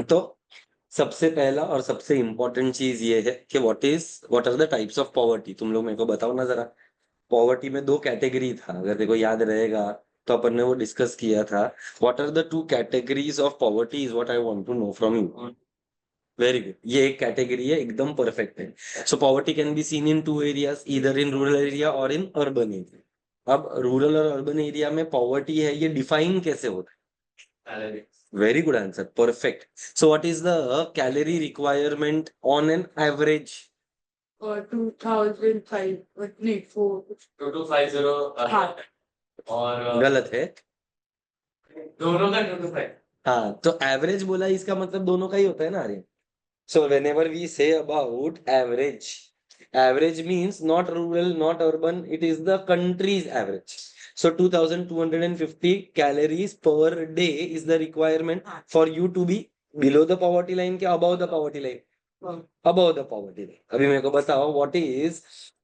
तो सबसे पहला और सबसे इम्पोर्टेंट चीज ये है कि what are the types of poverty. तुम लोग मेरे को बताओ ना जरा। पॉवर्टी में दो कैटेगरी था, अगर देखो याद रहेगा तो अपन ने वो डिस्कस किया था। What are the two categories of poverty is what I want to know from you. Very good, ये एक कैटेगरी है, एकदम परफेक्ट है। So poverty can be seen in two areas, either in rural area और in urban area. अब rural और urban area में poverty है, ये डिफाइन कैसे होता है? Very good answer, perfect. So what is the calorie requirement on an average? 2005 नहीं 2250। हाँ और गलत है। दोनों का 25। हाँ, तो एवरेज बोला, इसका मतलब दोनों का ही होता है ना Aryan. So whenever we say about average, average means not rural, not urban, it is the country's average. So 2250 calories per day is the requirement for you to be below the poverty line क्या above the poverty line? Above the poverty line. अभी मेरे को बताओ what is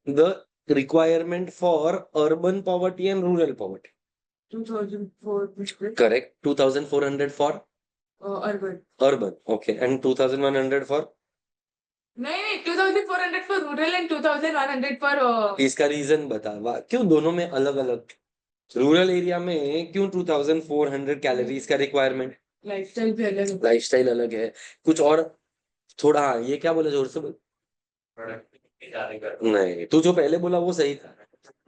the requirement for urban poverty and rural poverty? 2004 Correct. 2400 for urban. urban. Okay. And 2100 for? नहीं 2400 for rural and 2100 for इसका reason बता, क्यों दोनों में अलग अलग? रूरल एरिया में क्यों 2400 कैलोरीज का रिक्वायरमेंट? लाइफस्टाइल भी अलग है। लाइफस्टाइल अलग है कुछ और थोड़ा। हाँ, ये क्या बोला, जोर से बोल। नहीं, तू जो पहले बोला वो सही था।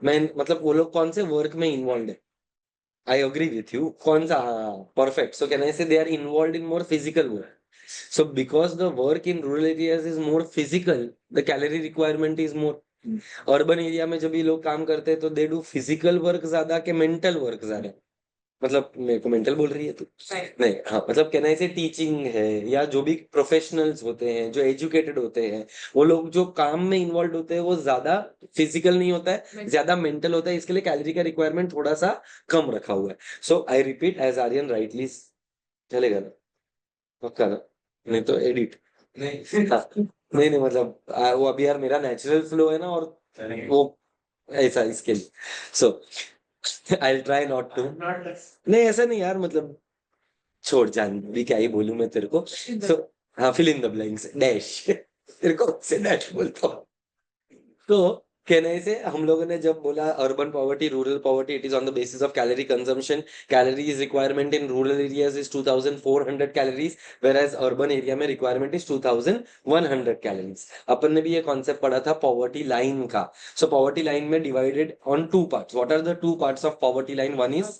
मैं मतलब वो लोग कौन से वर्क में इन्वॉल्व है। आई अग्री विथ यू, कौन सा? हाँ, perfect. So can I say they are involve in more physical work. So because the work in rural areas is more physical, the calorie requirement is more. Urban area में जब ये लोग काम करते हैं तो दे डू फिजिकल वर्क ज्यादा के मेंटल वर्क ज्यादा? मतलब मेरे को मेंटल बोल रही है तू? नहीं, हाँ, मतलब कहना ऐसे टीचिंग है या जो भी प्रोफेशनल्स होते हैं जो एजुकेटेड होते हैं, वो लोग जो काम में इन्वॉल्व होते हैं वो ज्यादा फिजिकल नहीं होता है, ज्यादा मेंटल होता है, इसके लिए कैलोरी का रिक्वायरमेंट थोड़ा सा कम रखा हुआ है। So I repeat as Aryan rightly, चलेगा ना? पक्का ना? नहीं तो एडिट। नहीं हाँ, नहीं नहीं, मतलब वो अभी यार मेरा नेचुरल फ्लो है ना, और वो ऐसा इसके लिए। सो आई ट्राई नॉट टू। नहीं ऐसा नहीं यार, मतलब छोड़, जान भी क्या ही बोलूं मैं तेरे को। सो हाँ, fill in the blanks, dash. तेरे को से डैश बोलता हूँ। तो कहने से हम लोगों ने जब बोला urban poverty, rural poverty, it is on the basis of calorie consumption. Calories requirement in rural areas is 2400 calories, whereas urban area में रिक्वायरमेंट इज 2100 कैलोरीज। अपन ने भी ये कॉन्सेप्ट पढ़ा था पॉवर्टी लाइन का। सो पॉवर्टी लाइन में divided on two parts. What are the two parts of poverty line? One is,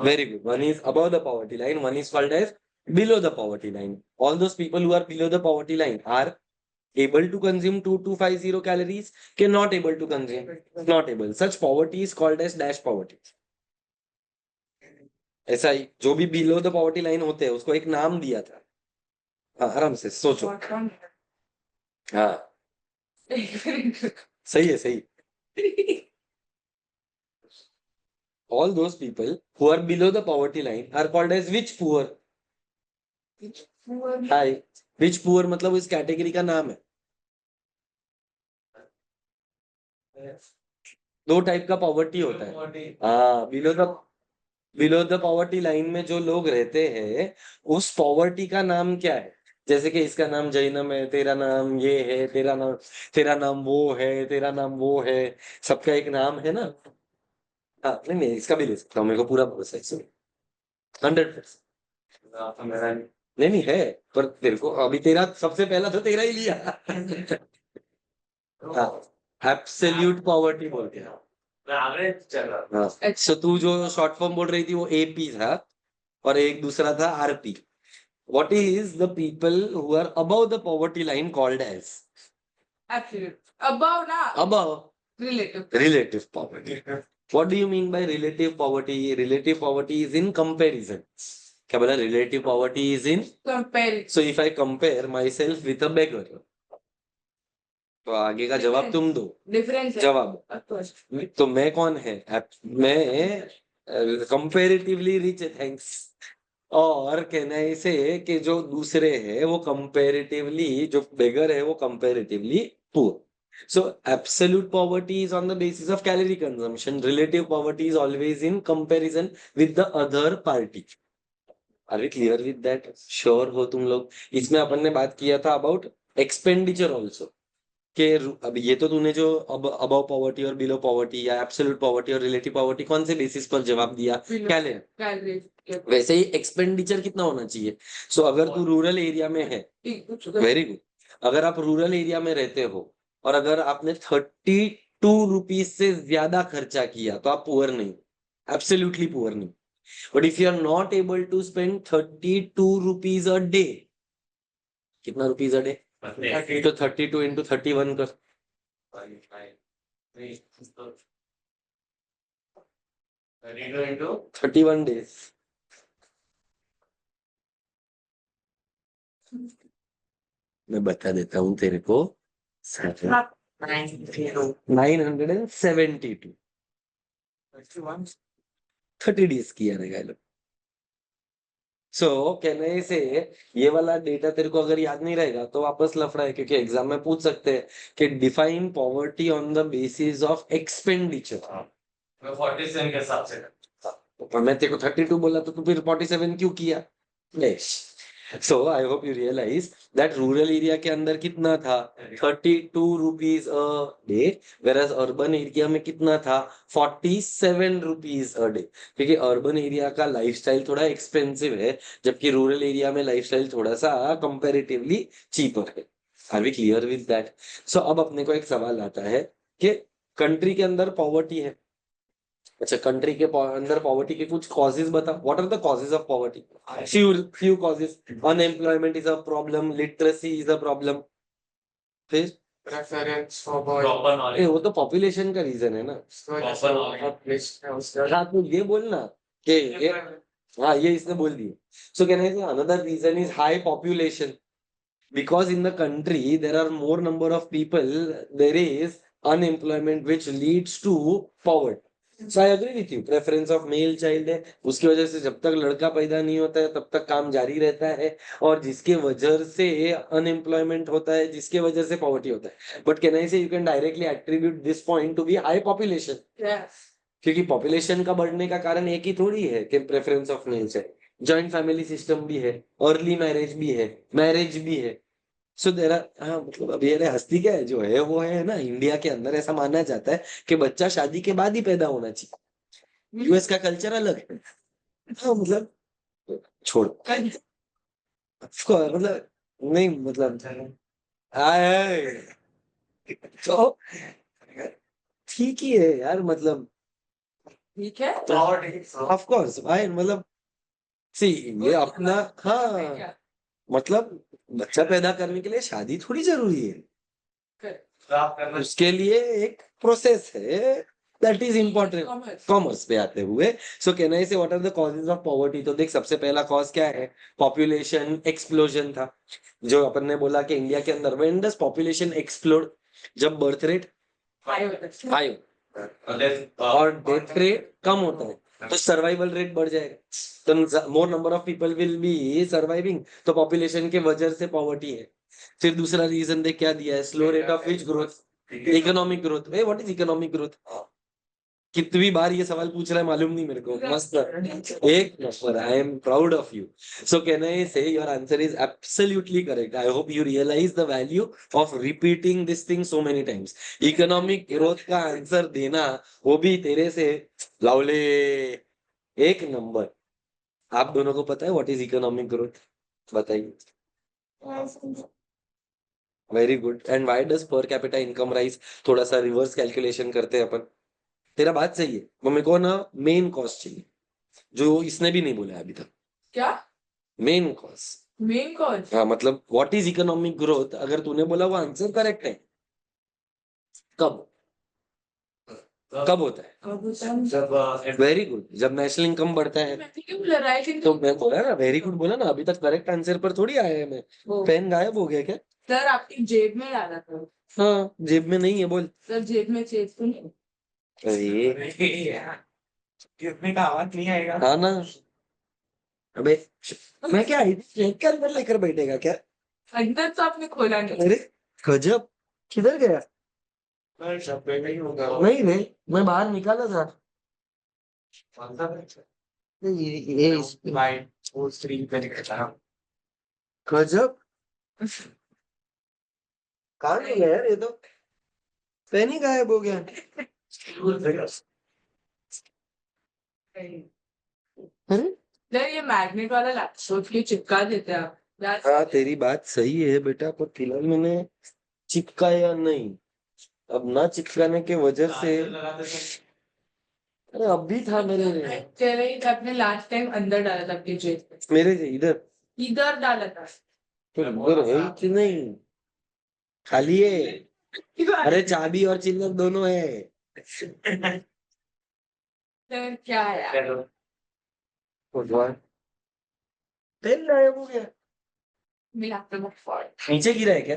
very good, one is above the poverty line, one is called as below the poverty line. All those people who are below the poverty line are able to consume 2250 calories, cannot able to consume, not able. Such poverty is called as dash poverty. ऐसा ही जो भी below the poverty line होते हैं उसको एक नाम दिया था। हाँ, आराम से सोचो। हाँ, सही है, सही। All those people who are below the poverty line are called as which poor? Hi, which poor मतलब इस कैटेगरी का नाम है। दो टाइप का पॉवर्टी होता है। हाँ, बिलो द पॉवर्टी लाइन में जो लोग रहते हैं उस पॉवर्टी का नाम क्या है? जैसे कि इसका नाम जैनम है, तेरा नाम ये है, तेरा नाम वो है, तेरा नाम वो है, सबका एक नाम है ना। हाँ, नहीं नहीं, इसका भी ले सकता हूँ, मेरे को पूरा भरोसा है इसमें, 100%। नहीं नहीं है, पर तेरे को अभी तेरा सबसे पहला तो तेरा ही लिया। हाँ, एब्सोल्यूट पॉवर्टी बोलते हैं। एवरेज चल रहा। हाँ, सो तू जो शॉर्ट फॉर्म बोल रही थी वो एपी था और एक दूसरा था RP. What is the people who are above the poverty line called as? Absolute. Above ना above relative. relative poverty. What do you mean by relative poverty? Relative poverty is in comparison. क्या बोला? Relative poverty is in Compare. so if I compare myself with a beggar, तो आगे का जवाब तुम दो। Difference है. जवाब तो मैं कौन है? मैं कंपेरेटिवली रिच है, थैंक्स। और कहना है इसे कि जो दूसरे है वो कंपेरेटिवली, जो बेगर है वो comparatively poor. So absolute poverty is on the basis of calorie consumption. Relative poverty is always in comparison with the other party. Are we clear with that? Sure हो तुम लोग? इसमें अपन ने बात किया था अबाउट एक्सपेंडिचर ऑल्सो, कि अब ये तो तूने जो अब अबव पॉवर्टी और बिलो पॉवर्टी या एब्सोल्यूट पॉवर्टी और रिलेटिव पॉवर्टी कौन से बेसिस पर जवाब दिया, क्या ले, वैसे ही एक्सपेंडिचर कितना होना चाहिए। सो अगर तू रूरल एरिया में है, वेरी गुड, अगर आप रूरल एरिया में रहते हो और अगर आपने 32 रुपीज से ज्यादा खर्चा किया तो आप पुअर नहीं, एब्सोल्युटली पुअर नहीं। But if you are not able to spend 32 rupees a day, कितना रुपीज अ डे, तो 32 इंटू 31 कर, 31 डेज। मैं बता देता हूँ तेरे को, 972, 30 डेज किया रहेगा ये लोग। सो कहने से ये वाला डेटा तेरे को अगर याद नहीं रहेगा तो वापस लफड़ा है, क्योंकि एग्जाम में पूछ सकते हैं कि define poverty on the basis of expenditure. 47 के हिसाब से और मैं तेरे को 32 बोला तो तू फिर 47 क्यों किया? नहीं। So I hope you realise that rural area के अंदर कितना था, 32 rupees a day, whereas urban area में कितना था, 47 रुपीज अ डे, क्योंकि अर्बन एरिया का लाइफस्टाइल थोड़ा एक्सपेंसिव है, जबकि रूरल एरिया में लाइफस्टाइल थोड़ा सा कंपैरेटिवली चीपर है। Are we clear with that? So अब अपने को एक सवाल आता है कि कंट्री के अंदर पॉवर्टी है, अच्छा कंट्री के अंदर पॉवर्टी के कुछ कॉजेज बता, what are the causes of poverty? Few causes, unemployment is a problem, literacy is a problem, फिर Preference for proper a, knowledge, वो तो पॉपुलेशन का रीजन है ना। प्रॉपर नॉलेज, हाँ तो ये बोलना कि हाँ ये इसने बोल दिया। सो कहना है another reason is high population, because in the country there are more number of people, there is unemployment which leads to poverty. So I agree with you, preference of male child है, उसकी वजह से जब तक लड़का पैदा नहीं होता है तब तक काम जारी रहता है, और जिसके वजह से अनएम्प्लॉयमेंट होता है, जिसके वजह से पॉवर्टी होता है। But can I say you can directly attribute this point to be high population, क्योंकि पॉपुलेशन का बढ़ने का कारण एक ही थोड़ी है कि प्रेफरेंस ऑफ मेल्स है, जॉइंट फैमिली सिस्टम भी है, अर्ली मैरिज भी है, मैरिज भी है। सो देर आर, हाँ मतलब अभी ये हस्ती क्या है जो है वो है ना, इंडिया के अंदर ऐसा माना जाता है कि बच्चा शादी के बाद ही पैदा होना चाहिए, यूएस का कल्चर अलग है। हाँ मतलब छोड़, Of course, मतलब नहीं मतलब आए तो ठीक ही है यार, मतलब ठीक है, ऑफ कोर्स भाई, मतलब सी ये अपना, हाँ मतलब बच्चा पैदा करने के लिए शादी थोड़ी जरूरी है, प्राप्त करना उसके लिए एक प्रोसेस है, दैट इज इम्पोर्टेंट। कॉमर्स पे आते हुए, सो कहना है say what are the causes of poverty, तो देख सबसे पहला कॉज क्या है, पॉपुलेशन एक्सप्लोजन था, जो अपन ने बोला कि इंडिया के अंदर व्हेन डज पॉपुलेशन एक्सप्लोड, जब बर्थ रेट हाई और डेथ रेट कम होता है तो सर्वाइवल रेट बढ़ जाएगा, तो मोर number of people will be surviving, तो पॉपुलेशन के वजह से पॉवर्टी है। फिर दूसरा रीजन देख क्या दिया है, slow rate of which growth, economic growth. What is economic growth? कितनी बार ये सवाल पूछ रहा है मालूम नहीं मेरे को, मस्त एक नंबर, I am proud of you. So can I say your answer is absolutely correct. I hope you realise the value of repeating this thing so many times. Economic growth का आंसर देना वो भी तेरे से, लावले एक नंबर। आप दोनों को पता है व्हाट इज इकोनॉमिक ग्रोथ? बताइए। Very good. And why does पर कैपिटा इनकम राइज? थोड़ा सा रिवर्स कैलकुलेशन करते हैं अपन। तेरा बात सही है, मम्मी को ना मेन कॉज चाहिए जो इसने भी नहीं बोला अभी तक। क्या मेन कॉज, मेन कॉज? हाँ मतलब व्हाट इज इकोनॉमिक ग्रोथ, अगर तूने बोला वो आंसर करेक्ट है। कब कब होता है? जब वेरी गुड, जब नेशनल इनकम बढ़ता है। मैं क्यों बोल रहा है तो मैं बोला ना वेरी गुड बोला ना, अभी तक करेक्ट आंसर पर थोड़ी आया है मैं। पेन गायब हो गया क्या? सर आपकी जेब में डाला था हाँ जेब में नहीं है, बोल। सर, जेब में चेक तो नहीं। अरे गिरने का आवाज नहीं आएगा। हाँ ना, अबे मैं क्या जेब के अंदर लेकर बैठेगा क्या? अंदर तो आपने खोला नहीं। अरे गजब, किधर गया? डब्बे में ही होगा। नहीं रे, मैं बाहर निकाला था। कौन सा? ये भाई वो स्त्री पे निकलता है गजब, कहाँ गया यार ये तो, पेन ही गायब हो गया। अरे यार ये मैग्नेट वाला लैपटॉप के चिपका देते हैं आप यार। हाँ तेरी बात सही है बेटा, पर फिलहाल मैंने चिपकाया नहीं। अब ना चिपकाने के वजह से, अरे अब भी था मेरे कह रही थी आपने लास्ट टाइम अंदर डाला था आपके जेब में, मेरे से इधर, इधर डाला था। तो इधर है कि नहीं, खाली है। अरे चाबी और चिल्लर दोनों है। फिर क्या है यार? भगवान, पेन गायब हो गया, मेरा लैपटॉप फॉल्ट। नीचे गिरा है क्या?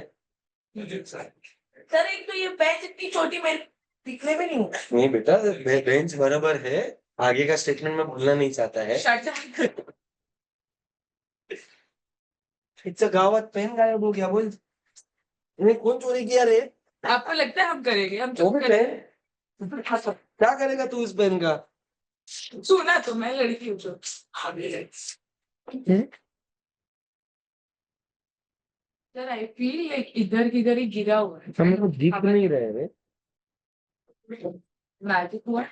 सर एक तो ये बेंच इतनी छोटी मेरे दिखने में नहीं होता। नहीं बेटा, बेंच बराबर है, आगे का स्टेटमेंट मैं भूलना नहीं चाहता है। इतना गावत पेन गायब हो गया, बोल इन्हें कौन चोरी किया रे? आपको लगता है हम करेंगे? हम वो चुप भी करेंगे। पेन, क्या करेगा तू इस पेन का? सुना तो मैं लड़की हूँ जो। सर आई फील लाइक इधर किधर ही गिरा हुआ है। हमें तो दिख नहीं रहे रे। मैजिक हुआ।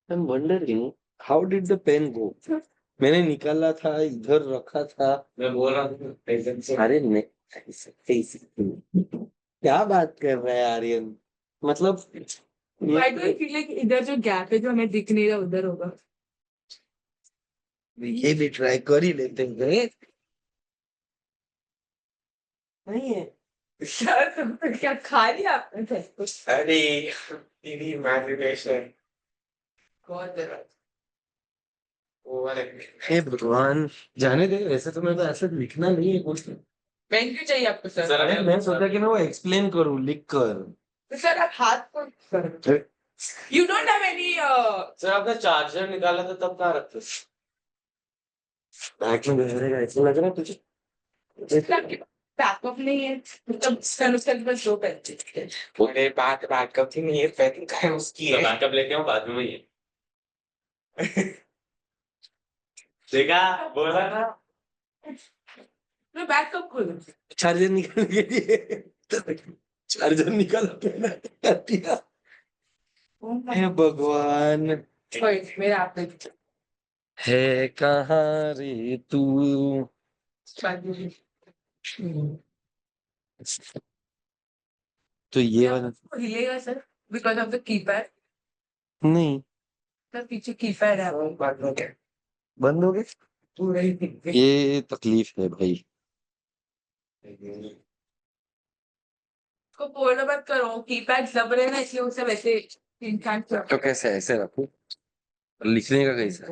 I'm wondering how did the pen go? मैंने निकाला था, इधर रखा था। मैं बोल रहा हूँ पेशेंस से। अरे नहीं, ऐसे क्या बात कर रहा है आर्यन, मतलब आई डोंट फील लाइक इधर जो गैप है जो हमें दिख नहीं रहा उधर होगा। ये भी ट्राई कर ही लेते हैं। नहीं है। सर तो क्या खा लिया आपने सब कुछ? अरे तेरी इमेजिनेशन बहुत जरूरत। वो वाले हे भगवान, जाने दे, वैसे तो मैं तो ऐसे लिखना नहीं है कुछ। पेन क्यों चाहिए आपको सर? सर, अरे मैं सोचा कि मैं वो एक्सप्लेन करूं लिख कर। तो सर आप हाथ को you don't have any sir आपने चार्जर निकाला था तब कहाँ रखते थे? बैग में रहेगा, ऐसा लग रहा है तुझे? बैकअप नहीं है मतलब सर उसके पास दो पेन चाहिए। अरे बैकअप थी नहीं है पेन का है उसकी तो है बैकअप लेके आऊँ बाद में ये। देखा, बोला ना। मैं बैकअप खोलूं? चार्जर निकाल के लिए चार्जर निकाल के ना कर दिया। हे भगवान, वही मेरा आप पे है कहाँ रे तू? तो ये वाला हिलेगा sir because of the keypad. नहीं, सर पीछे कीपैड है। बात हो गया बंद हो गया। पूरा ही ये तकलीफ है भाई। उसको फोल्ड मत करो, कीपैड दब रहे ना इसलिए उसे वैसे इंसान तो कैसे ऐसे रखूं? लिखने का कैसा?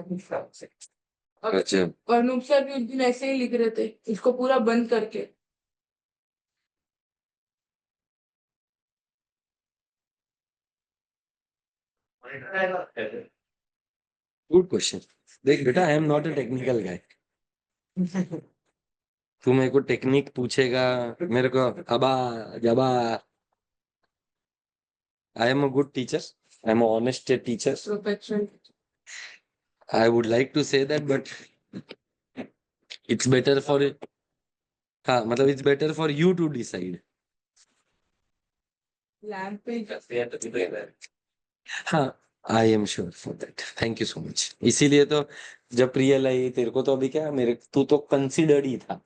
अच्छा, और अनूप सर भी उस दिन ऐसे ही लिख रहे थे इसको पूरा बंद करके। Good question. देख बेटा, I am not a technical guy. तू मेरे को टेक्निक पूछेगा, मेरे को अबा जबा, I am a good teacher, I am honest teacher, professional. I would like to say that, but it's better for, हाँ मतलब it's better for you to decide. Lamp पे कैसे है तभी तो इधर। हाँ, I am sure for that, thank you so much. इसीलिए तो जब प्रियल आई तेरे को, तो अभी क्या मेरे, तू तो कंसिडर्ड ही था।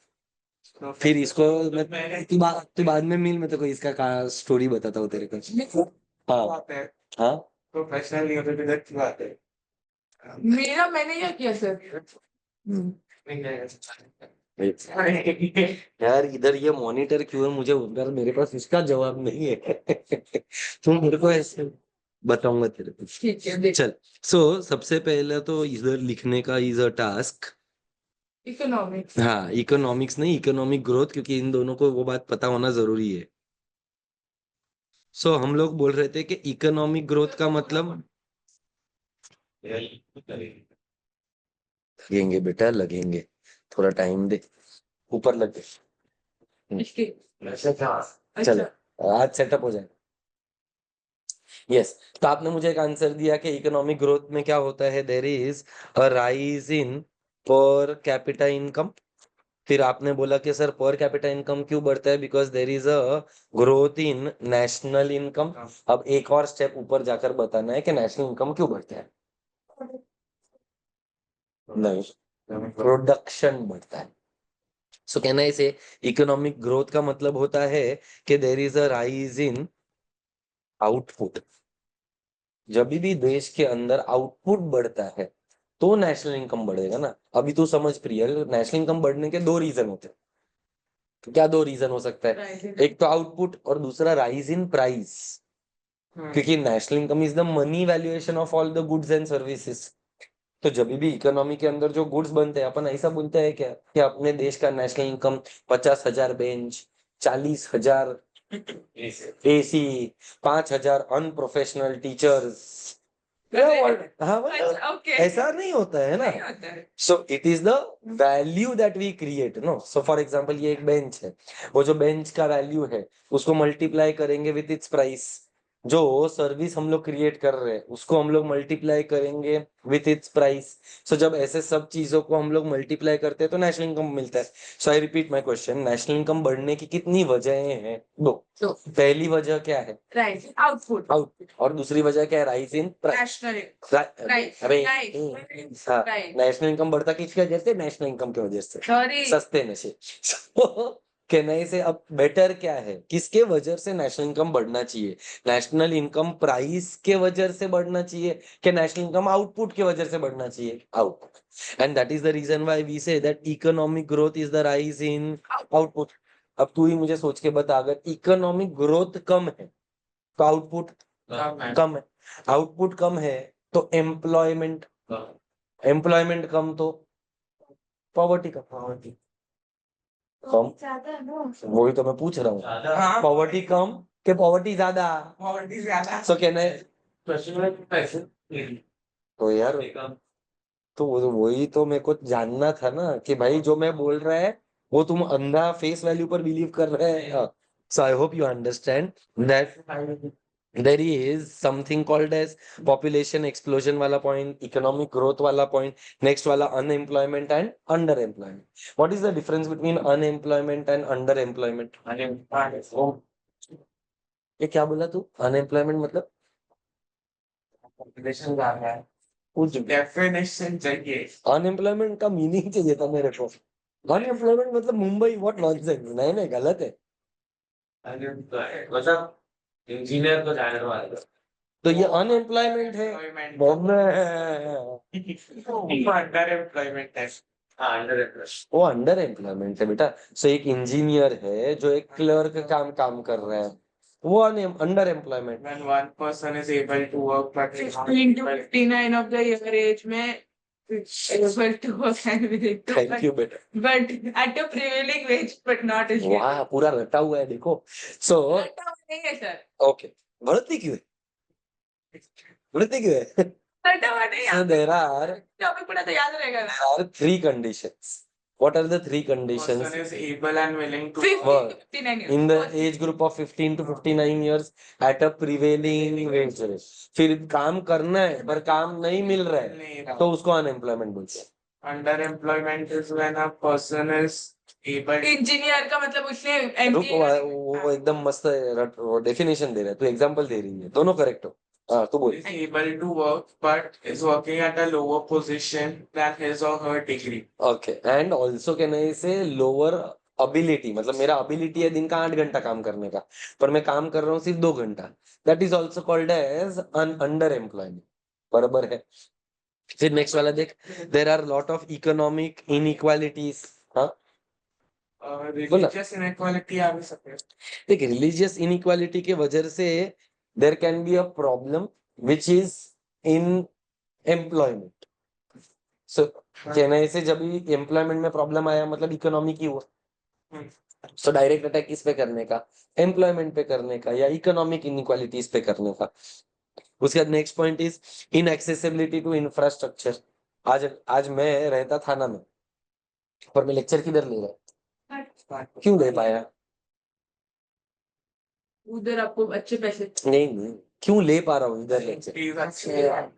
फिर इसको मैं, तू बाद में मिल, मैं तो कोई इसका स्टोरी बताता हूँ तेरे को। हाँ बात है हाँ, प्रोफेशनल नहीं होते तो की बात है मेरा मैंने क्या किया सर? नहीं यार इधर ये मॉनिटर क्यों है, मुझे उधर मेरे पास इसका जवाब नहीं है। तुम मेरे को ऐसे बताऊंगा तेरे को। ठीक है देख। चल, सो सबसे पहले तो इधर लिखने का इज अ टास्क। इकोनॉमिक्स। हाँ, इकोनॉमिक्स नहीं, इकोनॉमिक ग्रोथ, क्योंकि इन दोनों को वो बात पता होना जरूरी है। सो हम लोग बोल रहे थे कि इकोनॉमिक ग्रोथ का मतलब, लगेंगे बेटा लगेंगे, थोड़ा टाइम दे, ऊपर लग गए। इसके वैसे क्या चलो अच्छा आज सेटअप हो जाए। यस, तो आपने मुझे एक आंसर दिया कि इकोनॉमिक ग्रोथ में क्या होता है, there is a rise in per capita income. फिर आपने बोला कि सर पर कैपिटा इनकम क्यों बढ़ता है, because there is a growth in national income. अब एक और स्टेप ऊपर जाकर बताना है कि नेशनल इनकम क्यों बढ़ता है। नहीं, प्रोडक्शन बढ़ता है। सो कहना इसे इकोनॉमिक ग्रोथ का मतलब होता है कि there is a rise in output. जब भी देश के अंदर आउटपुट बढ़ता है तो नेशनल इनकम बढ़ेगा ना। अभी तू समझ प्रिय, नेशनल इनकम बढ़ने के दो रीजन होते हैं। तो क्या दो रीजन हो सकता है? एक तो आउटपुट और दूसरा राइज इन प्राइस। क्योंकि national income is the money valuation of all the goods and services. तो जब भी इकोनॉमी के अंदर जो गुड्स बनते हैं, अपन ऐसा बोलते हैं क्या कि अपने देश का national income 50,000 bench, 40,000 AC, 5,000 unprofessional teachers. हाँ ओके ऐसा नहीं होता है ना। नहीं होता है। So it is the value that we create no. So for example ये एक बेंच है, वो जो बेंच का वैल्यू है उसको मल्टीप्लाई करेंगे विथ इट्स प्राइस। जो सर्विस हम लोग क्रिएट कर रहे हैं उसको हम लोग मल्टीप्लाई करेंगे विथ इट्स प्राइस। सो जब ऐसे सब चीजों को हम लोग मल्टीप्लाई करते हैं तो नेशनल इनकम मिलता है। So I repeat my question, national income बढ़ने की कितनी वजहें हैं? दो। दो। पहली वजह क्या है? Right output output. और दूसरी वजह क्या है? Rise in price. National Right, अरे right, हाँ, right. नेशनल इनकम बढ़ता किसकी वजह से? नेशनल इनकम की वजह से। सॉरी सस्ते नशे। कहने से अब बेटर क्या है, किसके वजह से नेशनल इनकम बढ़ना चाहिए? नेशनल इनकम प्राइस के वजह से बढ़ना चाहिए कि नेशनल इनकम आउटपुट के वजह से बढ़ना चाहिए? Output. And that is the reason why we say that economic growth is the rise in output. अब तू ही मुझे सोच के बता, अगर इकोनॉमिक ग्रोथ कम है तो आउटपुट कम है। आउटपुट कम है तो एम्प्लॉयमेंट कम तो पॉवर्टी कम। कम, ज्यादा नो वही तो मैं पूछ रहा हूँ। हाँ पॉवर्टी कम कि पॉवर्टी ज्यादा? पॉवर्टी ज्यादा सो कहना है पैसे तो यार, तो वही तो मेरे को जानना था ना कि भाई जो मैं बोल रहा है वो तुम अंधा फेस वैल्यू पर बिलीव कर रहे हैं। So I hope you understand that there is something called as population explosion वाला point, economic growth वाला point, next वाला unemployment and underemployment. What is the difference between unemployment and underemployment? ये क्या बोला तू? unemployment मतलब पॉपुलेशन ज्यादा है, कुछ डेफिनेशन चाहिए। अनएम्प्लॉयमेंट का मीनिंग चाहिए था मेरे को। अनएम्प्लॉयमेंट मतलब मुंबई, व्हाट नॉनसेंस। नहीं नहीं, गलत है। मतलब इंजीनियर को जाने वाले तो ये अनएम्प्लॉयमेंट है। अंडर एम्प्लॉयमेंट है। वो अंडर एम्प्लॉयमेंट है बेटा। सो एक इंजीनियर है जो एक क्लर्क काम कर रहा है, वो under employment. When one person is able to work but is not 15 to able 59 of the year age में able to work and willing to thank work, you बेटा। but at a prevailing wage but not as वाह, पूरा रटा हुआ है देखो। सो नहीं है सर, ओके, बढ़ती क्यों है? बढ़ती क्यों है? रटा हुआ नहीं So है। there are टॉपिक पढ़ा तो याद रहेगा ना। three conditions. What are the three conditions person is able and willing to 50 work to 59 years in the age group of 15 to 59 years at a prevailing wage rate? फिर काम करना है पर काम नहीं मिल रहा है तो उसको अनएम्प्लॉयमेंट बोलते हैं। Underemployment is when a person is able engineer का मतलब उसने रुक, वो एकदम मस्त डेफिनेशन दे रहा है, तू एग्जांपल दे रही है, दोनों करेक्ट हो। हाँ तू बोल। is able to work but is working at a lower position than his or her degree. Okay, and also कहने से लोअर अबिलिटी, मतलब मेरा अबिलिटी है दिन का 8 घंटा काम करने का पर मैं काम कर रहा हूँ सिर्फ 2 घंटा। That is also called as an underemployment. बराबर है। फिर नेक्स्ट वाला देख, there are lot of economic inequalities. हाँ Religious inequality आ भी सकते हैं। देख, रिलीजियस इनइक्वालिटी के वजह से there can be a problem which is in employment. So कहने से जब एम्प्लॉयमेंट में प्रॉब्लम आया मतलब इकोनॉमी की हुआ। सो डायरेक्ट अटैक किस पे करने का? एम्प्लॉयमेंट पे करने का या इकोनॉमिक इनइक्वालिटीज पे करने का। उसके बाद next point is inaccessibility to infrastructure. आज आज मैं रहता थाना में पर मैं लेक्चर किधर ले रहा, क्यों ले पाया? उधर आपको अच्छे पैसे नहीं, क्यों ले पा रहा हूँ इधर लेक्चर? Fees अच्छे हैं।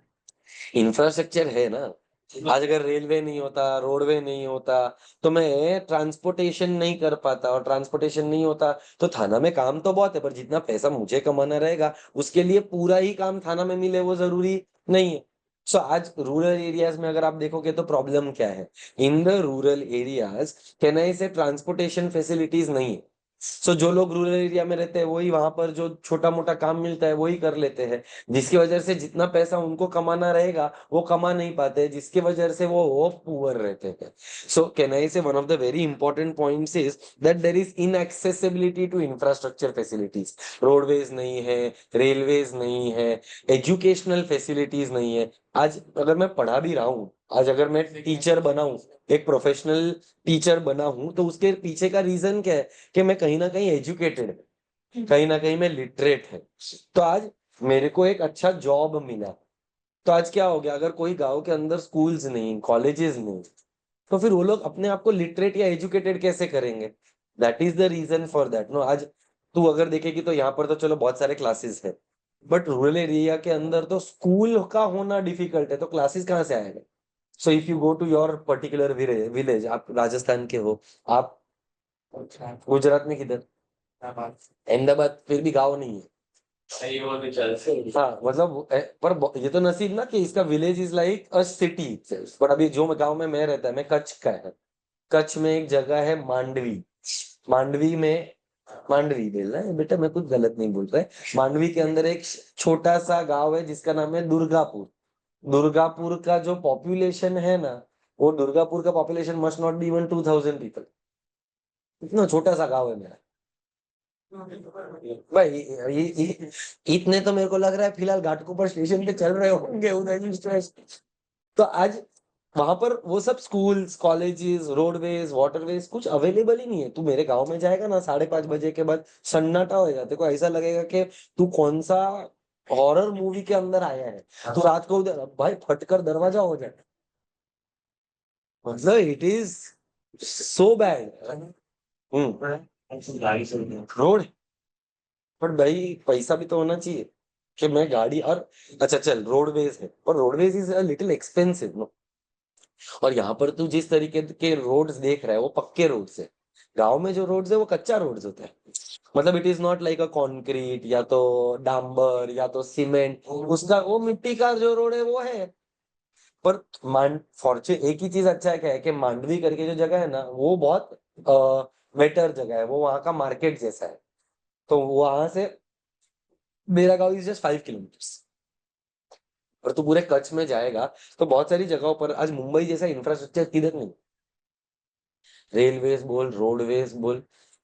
इंफ्रास्ट्रक्चर है ना, आज अगर रेलवे नहीं होता, रोडवे नहीं होता, तो मैं ट्रांसपोर्टेशन नहीं कर पाता, और ट्रांसपोर्टेशन नहीं होता तो थाना में काम तो बहुत है, पर जितना पैसा मुझे कमाना रहेगा उसके लिए पूरा ही काम थाना में मिले वो जरूरी नहीं है। सो आज रूरल एरियाज में अगर आप देखोगे तो प्रॉब्लम क्या है, in the rural areas can I से ट्रांसपोर्टेशन फैसिलिटीज नहीं है। सो जो लोग रूरल एरिया में रहते हैं वही वहां पर जो छोटा मोटा काम मिलता है वही कर लेते हैं, जिसकी वजह से जितना पैसा उनको कमाना रहेगा वो कमा नहीं पाते, जिसकी वजह से वो पुअर रहते हैं। सो can I say one of the very important points is that there is inaccessibility to infrastructure facilities. Roadways नहीं है, रेलवेज नहीं है, एजुकेशनल फैसिलिटीज नहीं है। आज अगर मैं पढ़ा भी रहा हूँ, आज अगर मैं टीचर बना हूँ, एक प्रोफेशनल टीचर बना हूं, तो उसके पीछे का रीजन क्या है कि मैं कहीं ना कहीं एजुकेटेड है, कहीं ना कहीं मैं लिटरेट है। तो आज मेरे को एक अच्छा जॉब मिला। तो आज क्या हो गया, अगर कोई गांव के अंदर स्कूल्स नहीं, कॉलेजेस नहीं, तो फिर वो लोग अपने आप को लिटरेट या एजुकेटेड कैसे करेंगे? That is the reason for that no. आज तू अगर देखेगी तो यहाँ पर तो चलो बहुत सारे क्लासेस है, बट रूरल एरिया के अंदर तो स्कूल का होना डिफिकल्ट है, तो क्लासेस कहाँ से आएगा? So if you go to your particular village, आप राजस्थान के हो, आप गुजरात में किधर, अहमदाबाद, फिर भी गाँव नहीं है। सही वो भी चल से हाँ मतलब पर ये तो नसीब ना कि इसका village is like a city. पर अभी जो गांव में मैं रहता है, मैं कच्छ का है, कच्छ में एक जगह है मांडवी। मांडवी में, मांडवी बोल रहा है बेटा, मैं कुछ गलत नहीं बोल रहा है। मांडवी के अंदर एक छोटा सा गांव है जिसका नाम है दुर्गापुर। दुर्गापुर का जो पॉपुलेशन है ना, वो दुर्गापुर का population must not be even 2000 people. इतना छोटा सा गांव है मेरा भाई। इतने तो मेरे को लग रहा है फिलहाल घाटकोपर स्टेशन पे चल रहे होंगे उदय एक्सप्रेस। तो आज वहां पर वो सब स्कूल्स, कॉलेजेस, रोडवेज, वाटरवेज कुछ अवेलेबल ही नहीं है। तू मेरे गांव में जाएगा ना 5:30 बजे के बाद सन्नाटा हो जाता है, को ऐसा लगेगा कि तू कौन सा हॉरर मूवी के अंदर आया है। तू रात को उधर भाई फटकर दरवाजा हो जाए, मतलब इट इज सो बैड। गाड़ी से रोड, पर भाई पैसा भी तो होना चाहिए कि मैं गाड़ी और, अच्छा चल रोडवेज है, पर roadways is a little expensive no. और यहाँ पर तू जिस तरीके के रोड्स देख रहा है वो पक्के रोड्स है। गांव में जो रोड्स है वो कच्चा रोड्स होता है, मतलब it is not like a concrete या तो डांबर या तो सीमेंट, उसका वो मिट्टी का जो रोड है वो है। पर फॉर्चून एक ही चीज अच्छा है क्या है कि मांडवी करके जो जगह है ना वो बहुत बेटर जगह है, वो वहाँ का मार्केट जैसा है। तो वहां से मेरा गाँव इज जस्ट 5 किलोमीटर। और तू पूरे कच्छ में जाएगा तो बहुत सारी जगहों पर आज मुंबई जैसा इंफ्रास्ट्रक्चर किधर नहीं। रेलवेज बोल, रोडवेज बोल,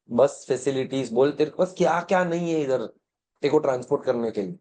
बस फैसिलिटीज बोल, तेरे पास क्या क्या नहीं है इधर तेरे को ट्रांसपोर्ट करने के लिए।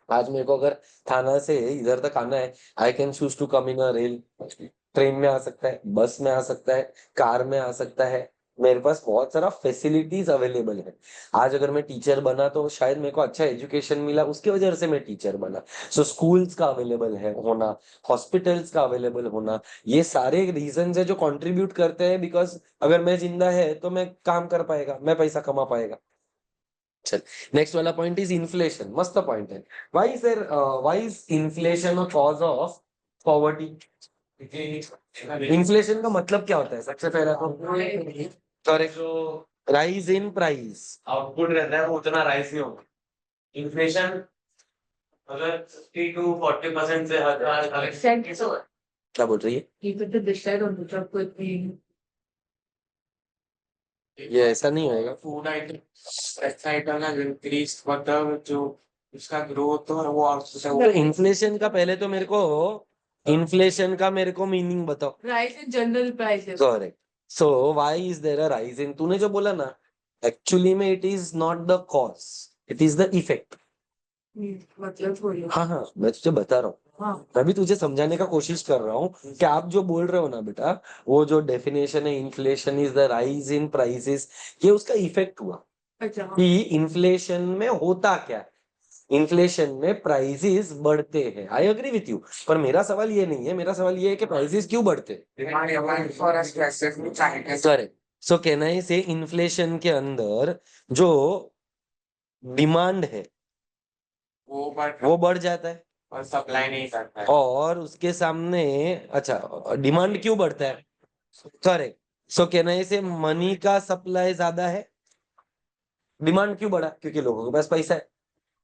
आज मेरे को अगर थाना से इधर तक आना है, I can choose to come in a rail, train में आ सकता है, बस में आ सकता है, कार में आ सकता है। मेरे पास बहुत सारा फैसिलिटीज अवेलेबल है। आज अगर मैं टीचर बना तो शायद मेरे को अच्छा एजुकेशन मिला, उसकी वजह से मैं टीचर बना। सो स्कूल्स का अवेलेबल है होना, हॉस्पिटल्स का अवेलेबल होना, ये सारे रीजन है जो कंट्रीब्यूट करते हैं। बिकॉज अगर मैं जिंदा है तो मैं काम कर पाएगा, मैं पैसा कमा पाएगा। चल, नेक्स्ट वाला पॉइंट इज इन्फ्लेशन। मस्त पॉइंट है। Why is inflation a cause of poverty? Inflation का मतलब क्या होता है सबसे पहला तो? करेक्ट, जो राइज इन प्राइस। आउटपुट रहता है वो उतना राइज नहीं होगा। इन्फ्लेशन अगर 50 to 40% से हर क्या बोल रही है Keep it to this side or which up with me. ये? ऐसा नहीं होएगा। फूड आइटम, ऐसा आइटम है इंक्रीज, मतलब जो उसका ग्रोथ है वो तो इन्फ्लेशन का पहले तो मेरे को, इन्फ्लेशन का मेरे को मीनिंग बताओ। Rise in general prices. Correct. So why is there a rise in, तूने जो बोला ना, एक्चुअली में it is not the cause, it is the effect. मतलब बोलो। हाँ हाँ, मैं तुझे बता रहा हूँ, हाँ मैं भी तुझे समझाने का कोशिश कर रहा हूँ कि आप जो बोल रहे हो ना बेटा, वो जो डेफिनेशन है inflation is the rise in prices, ये उसका इफेक्ट हुआ अच्छा कि इन्फ्लेशन में होता क्या है। इन्फ्लेशन में प्राइसेस बढ़ते हैं, आई एग्री विथ यू। पर मेरा सवाल ये नहीं है, मेरा सवाल ये है कि प्राइसेस क्यों बढ़ते हैं। For a specific Chinese correct. So can I से इन्फ्लेशन के अंदर जो डिमांड है वो बट वो बढ़ जाता है, और सप्लाई नहीं करता है। और उसके सामने अच्छा डिमांड क्यों बढ़ता है? करेक्ट। सो कहने से मनी का सप्लाई ज्यादा है, डिमांड क्यों बढ़ा? क्योंकि लोगों के पास पैसा है,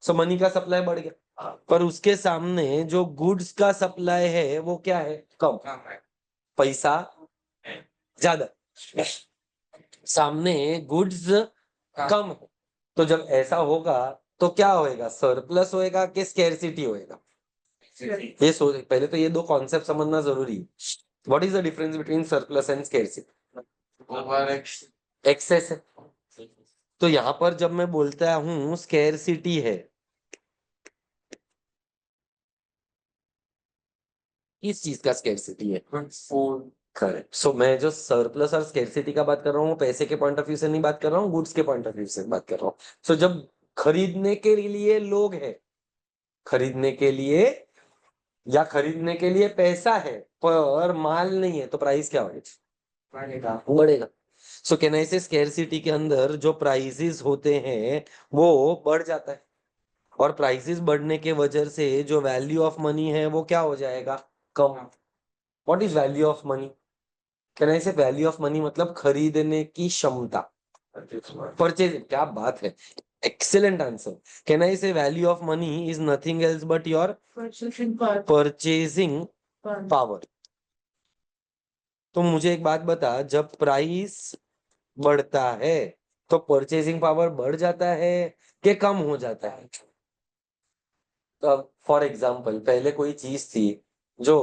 सो मनी का सप्लाई बढ़ गया। पर उसके सामने जो गुड्स का सप्लाई है वो क्या है? कम। कम है। पैसा ज्यादा, सामने गुड्स कम है। तो जब ऐसा होगा तो क्या होएगा? सरप्लस होएगा कि स्कैरसिटी होएगा? ये सोच, पहले तो ये दो कॉन्सेप्ट समझना जरूरी है। What is the difference between surplus and scarcity? Over excess है। तो यहां पर जब मैं बोलता हूं स्कैरसिटी है, किस चीज का स्कैरसिटी है? फूड। करेक्ट। सो मैं जो सरप्लस और स्कैरसिटी का बात कर रहा हूँ, पैसे के पॉइंट ऑफ व्यू से नहीं बात कर रहा हूँ, गुड्स के पॉइंट ऑफ व्यू से बात कर रहा हूँ। सो जब खरीदने के लिए लोग हैं, खरीदने के लिए या खरीदने के लिए पैसा है पर माल नहीं है, तो प्राइस क्या होगा? बढ़ेगा। बढ़ेगा। सो कहना से स्कैरसिटी के अंदर जो प्राइसेस होते हैं वो बढ़ जाता है, और प्राइसेस बढ़ने के वजह से जो वैल्यू ऑफ मनी है वो क्या हो जाएगा? कम। What is value of money? कहना से वैल्यू ऑफ मनी मतलब खरीदने की क्षमता, परचेज। क्या बात है, एक्सेलेंट आंसर। कहना से value of money is nothing else but your Purchasing power. Purchasing power. तो मुझे एक बात बता, जब प्राइस बढ़ता है तो परचेजिंग पावर बढ़ जाता है कि कम हो जाता है? तो अब फॉर एग्जाम्पल, पहले कोई चीज थी जो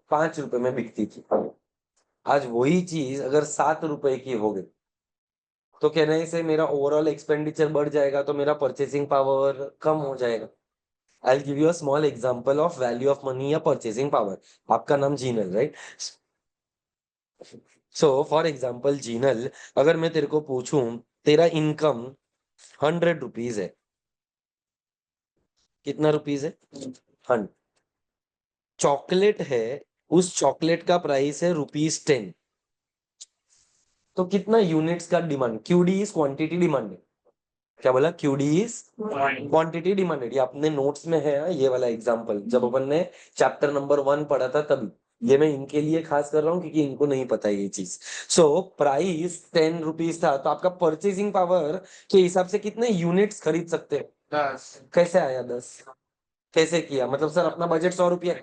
5 रुपए में बिकती थी, आज वही चीज अगर 7 रुपए की हो गई, तो कहने से मेरा ओवरऑल एक्सपेंडिचर बढ़ जाएगा, तो मेरा परचेसिंग पावर कम हो जाएगा। I give you a small example of value of money या परचेसिंग पावर। आपका नाम Jinal, right? So for example Jinal, अगर मैं तेरे को पूछूं तेरा इनकम 100 रुपीज है, कितना रुपीज है? 100। चॉकलेट है, उस चॉकलेट का प्राइस है ₹10। तो कितना यूनिट्स का demand? QD is quantity demanded. क्या बोला? QD is quantity demanded. ये अपने नोट्स में है ये वाला एग्जांपल, जब अपन ने चैप्टर नंबर 1 पढ़ा था तभी। ये मैं इनके लिए खास कर रहा हूँ क्योंकि इनको नहीं पता ये चीज। सो प्राइस 10 रुपीज था, तो आपका परचेसिंग पावर के हिसाब से कितने यूनिट्स खरीद सकते हैं? 10। कैसे आया 10? कैसे किया? मतलब सर अपना बजट 100 रुपया।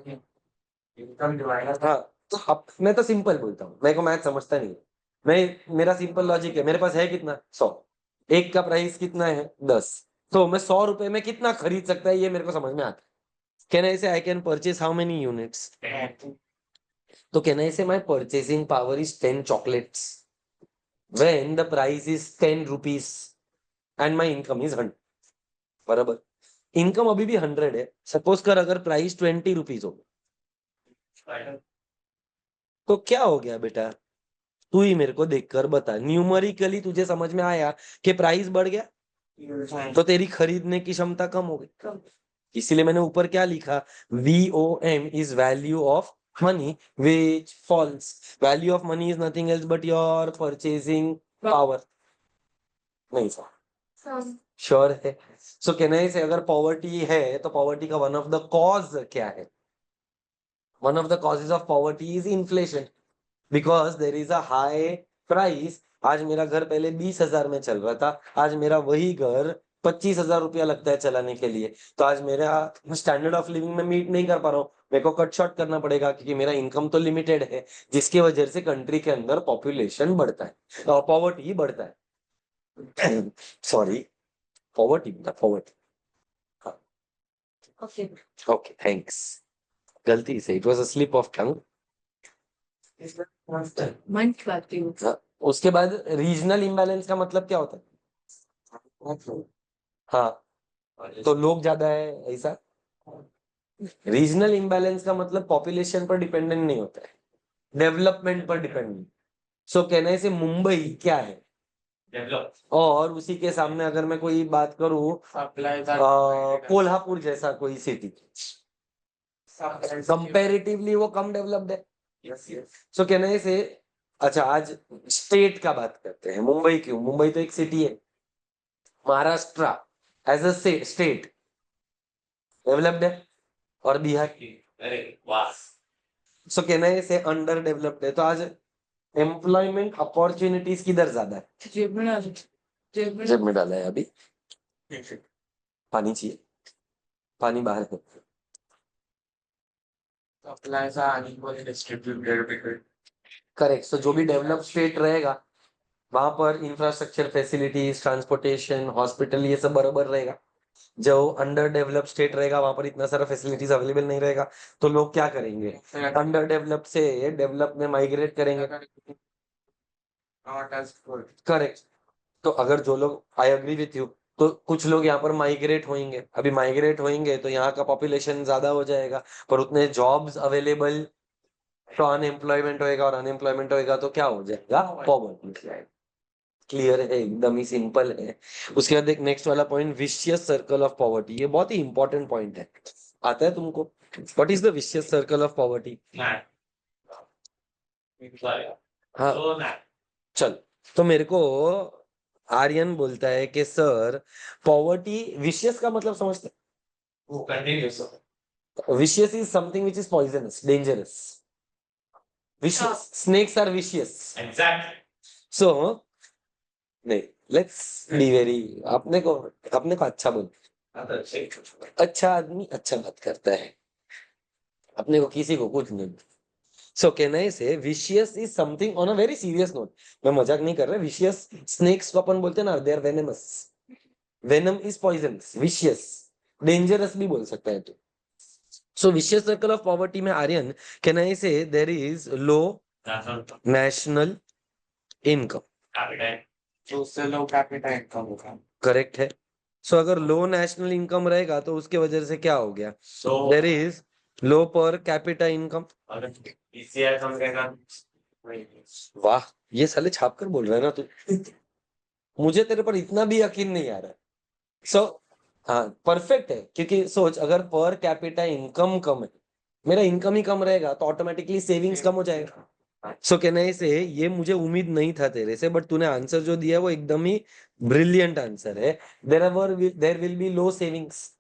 Income divide. हाँ, तो अब मैं तो सिंपल बोलता हूँ, मेरे को मैथ समझता नहीं है। मैं, मेरा सिंपल लॉजिक है, मेरे पास है कितना? 100। एक का प्राइस कितना है? 10। तो मैं 100 रुपए में कितना खरीद सकता है ये मेरे को समझ में आता है। कहना ऐसे I can purchase how many units? तो कहना ऐसे my purchasing power is 10 chocolates when the price is 10 rupees and my income is 100। बराबर। इनकम अभी भी 100 है, सपोज कर अगर प्राइस 20 रुपीज हो, तो क्या हो गया बेटा? तू ही मेरे को देखकर बता, न्यूमरिकली तुझे समझ में आया कि प्राइस बढ़ गया तो तेरी खरीदने की क्षमता कम हो गई। इसीलिए मैंने ऊपर क्या लिखा? VOM is value of money which falls. Value of money is nothing else but your purchasing power. नहीं सर, Some. श्योर है? सो कहने से अगर पॉवर्टी है तो पॉवर्टी का वन ऑफ द कॉज क्या है? One of the causes of poverty is inflation, because there is a high price. आज मेरा घर पहले 20,000 में चल रहा था, आज मेरा वही घर 25,000 रुपया लगता है चलाने के लिए। तो आज मेरा स्टैंडर्ड ऑफ लिविंग में मीट नहीं कर पा रहा हूँ, मेरे को कट शॉर्ट करना पड़ेगा क्योंकि मेरा इनकम तो लिमिटेड है, जिसकी वजह से कंट्री के अंदर पॉपुलेशन बढ़ता है और पॉवर्टी बढ़ता है। Sorry, poverty, poverty. Okay. Okay, thanks. गलती से, it was a slip of tongue. मन की बात की हूँ. उसके बाद रीजनल इम्बैलेंस का मतलब क्या होता है? हाँ, तो लोग ज्यादा है ऐसा। रीजनल इम्बैलेंस का मतलब पॉपुलेशन पर डिपेंडेंट नहीं होता है, डेवलपमेंट पर डिपेंडेंट। सो कहने से मुंबई क्या है? डेवलप। और उसी के सामने अगर मैं कोई बात करूं, सप्लाई कोल्हापुर जैसा कोई सिटी, कंपैरेटिवली वो कम डेवलप्ड है। Yes yes. सो कहने से, अच्छा आज स्टेट का बात करते हैं। मुंबई क्यों? मुंबई तो एक सिटी है। Maharashtra as a state developed है? और बिहार, अरे वाह, सो कहना है से अंडर डेवलप्ड है। तो आज एम्प्लॉयमेंट अपॉर्चुनिटीज किधर ज्यादा है? जेब में डाल, जेब में जेब में डाला है अभी। पानी चाहिए, पानी बाहर है। Supplies are unequally distributed because correct. So जो भी डेवलप स्टेट रहेगा वहां पर इंफ्रास्ट्रक्चर, फैसिलिटीज, ट्रांसपोर्टेशन, हॉस्पिटल, ये सब बराबर रहेगा। जो अंडर डेवलप स्टेट रहेगा वहां पर इतना सारा फैसिलिटीज अवेलेबल नहीं रहेगा, तो लोग क्या करेंगे? अंडर डेवलप से डेवलप में माइग्रेट करेंगे। not as good. करेक्ट। तो अगर जो लोग, आई एग्री विथ यू, तो कुछ लोग यहाँ पर माइग्रेट होंगे। अभी माइग्रेट होंगे तो यहाँ का पॉपुलेशन ज्यादा हो जाएगा, पर उतने जॉब्स अवेलेबल, तो अनएम्प्लॉयमेंट होएगा, और अनएम्प्लॉयमेंट होएगा तो क्या हो जाएगा? पॉवर्टी। क्लियर है, एकदम ही सिंपल है। उसके बाद एक नेक्स्ट वाला point, vicious circle of poverty. ये बहुत ही इंपॉर्टेंट पॉइंट है, आता है तुमको? What is the vicious circle of poverty? हाँ, तो ना चल। तो मेरे को आर्यन बोलता है कि सर पॉवर्टी, विशियस का मतलब समझते वो कंटिन्यूस हो, हैं? Vicious is something which is poisonous, dangerous. Vicious, snakes are vicious. Exact, so नहीं, लेट्स बी वेरी, अपने को अच्छा बोल। अच्छा आदमी अच्छा बात करता है, अपने को किसी को कुछ नहीं। सो कहना से vicious is something on a very serious note. मैं मजाक नहीं कर रहा। विशियस, स्नेक्स को अपन बोलते हैं ना, they are venomous. Venom is poisonous, vicious, dangerous भी बोल सकता है तू। So vicious circle of poverty में आर्यन कहना say there is low national income. तो उससे low capita income होगा. करेक्ट है। सो अगर लो नेशनल इनकम रहेगा तो उसके वजह से क्या हो गया? तो देयर इज लो पर कैपिटा इनकम। अगर पीसीआई समझेगा, वाह, ये साले छाप कर बोल रहा है ना तू। मुझे तेरे पर इतना भी यकीन नहीं आ रहा है। सो हाँ, परफेक्ट है, क्योंकि सोच, अगर पर कैपिटा इनकम कम है, मेरा इनकम ही कम रहेगा, तो ऑटोमेटिकली सेविंग्स कम हो जाएगा। सो कहने से ये मुझे उम्मीद नहीं था तेरे से, बट तूने आंसर जो दिया वो एकदम ही ब्रिलियंट आंसर है। देर विल बी लो सेविंग्स।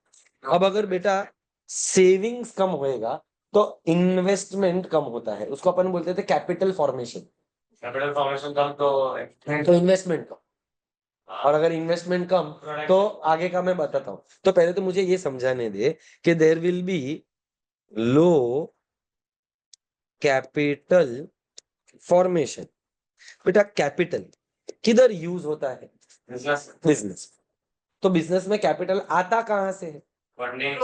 अब अगर बेटा सेविंग्स कम होएगा तो इन्वेस्टमेंट कम होता है, उसको अपन बोलते थे कैपिटल फॉर्मेशन। कैपिटल फॉर्मेशन कम तो तो इन्वेस्टमेंट कम, और अगर इन्वेस्टमेंट कम तो आगे का मैं बताता हूँ। तो पहले तो मुझे ये समझाने दे कि देर will be low capital formation. बेटा कैपिटल किधर यूज होता है? Business business. तो बिजनेस में कैपिटल आता कहाँ से है? फंडिंग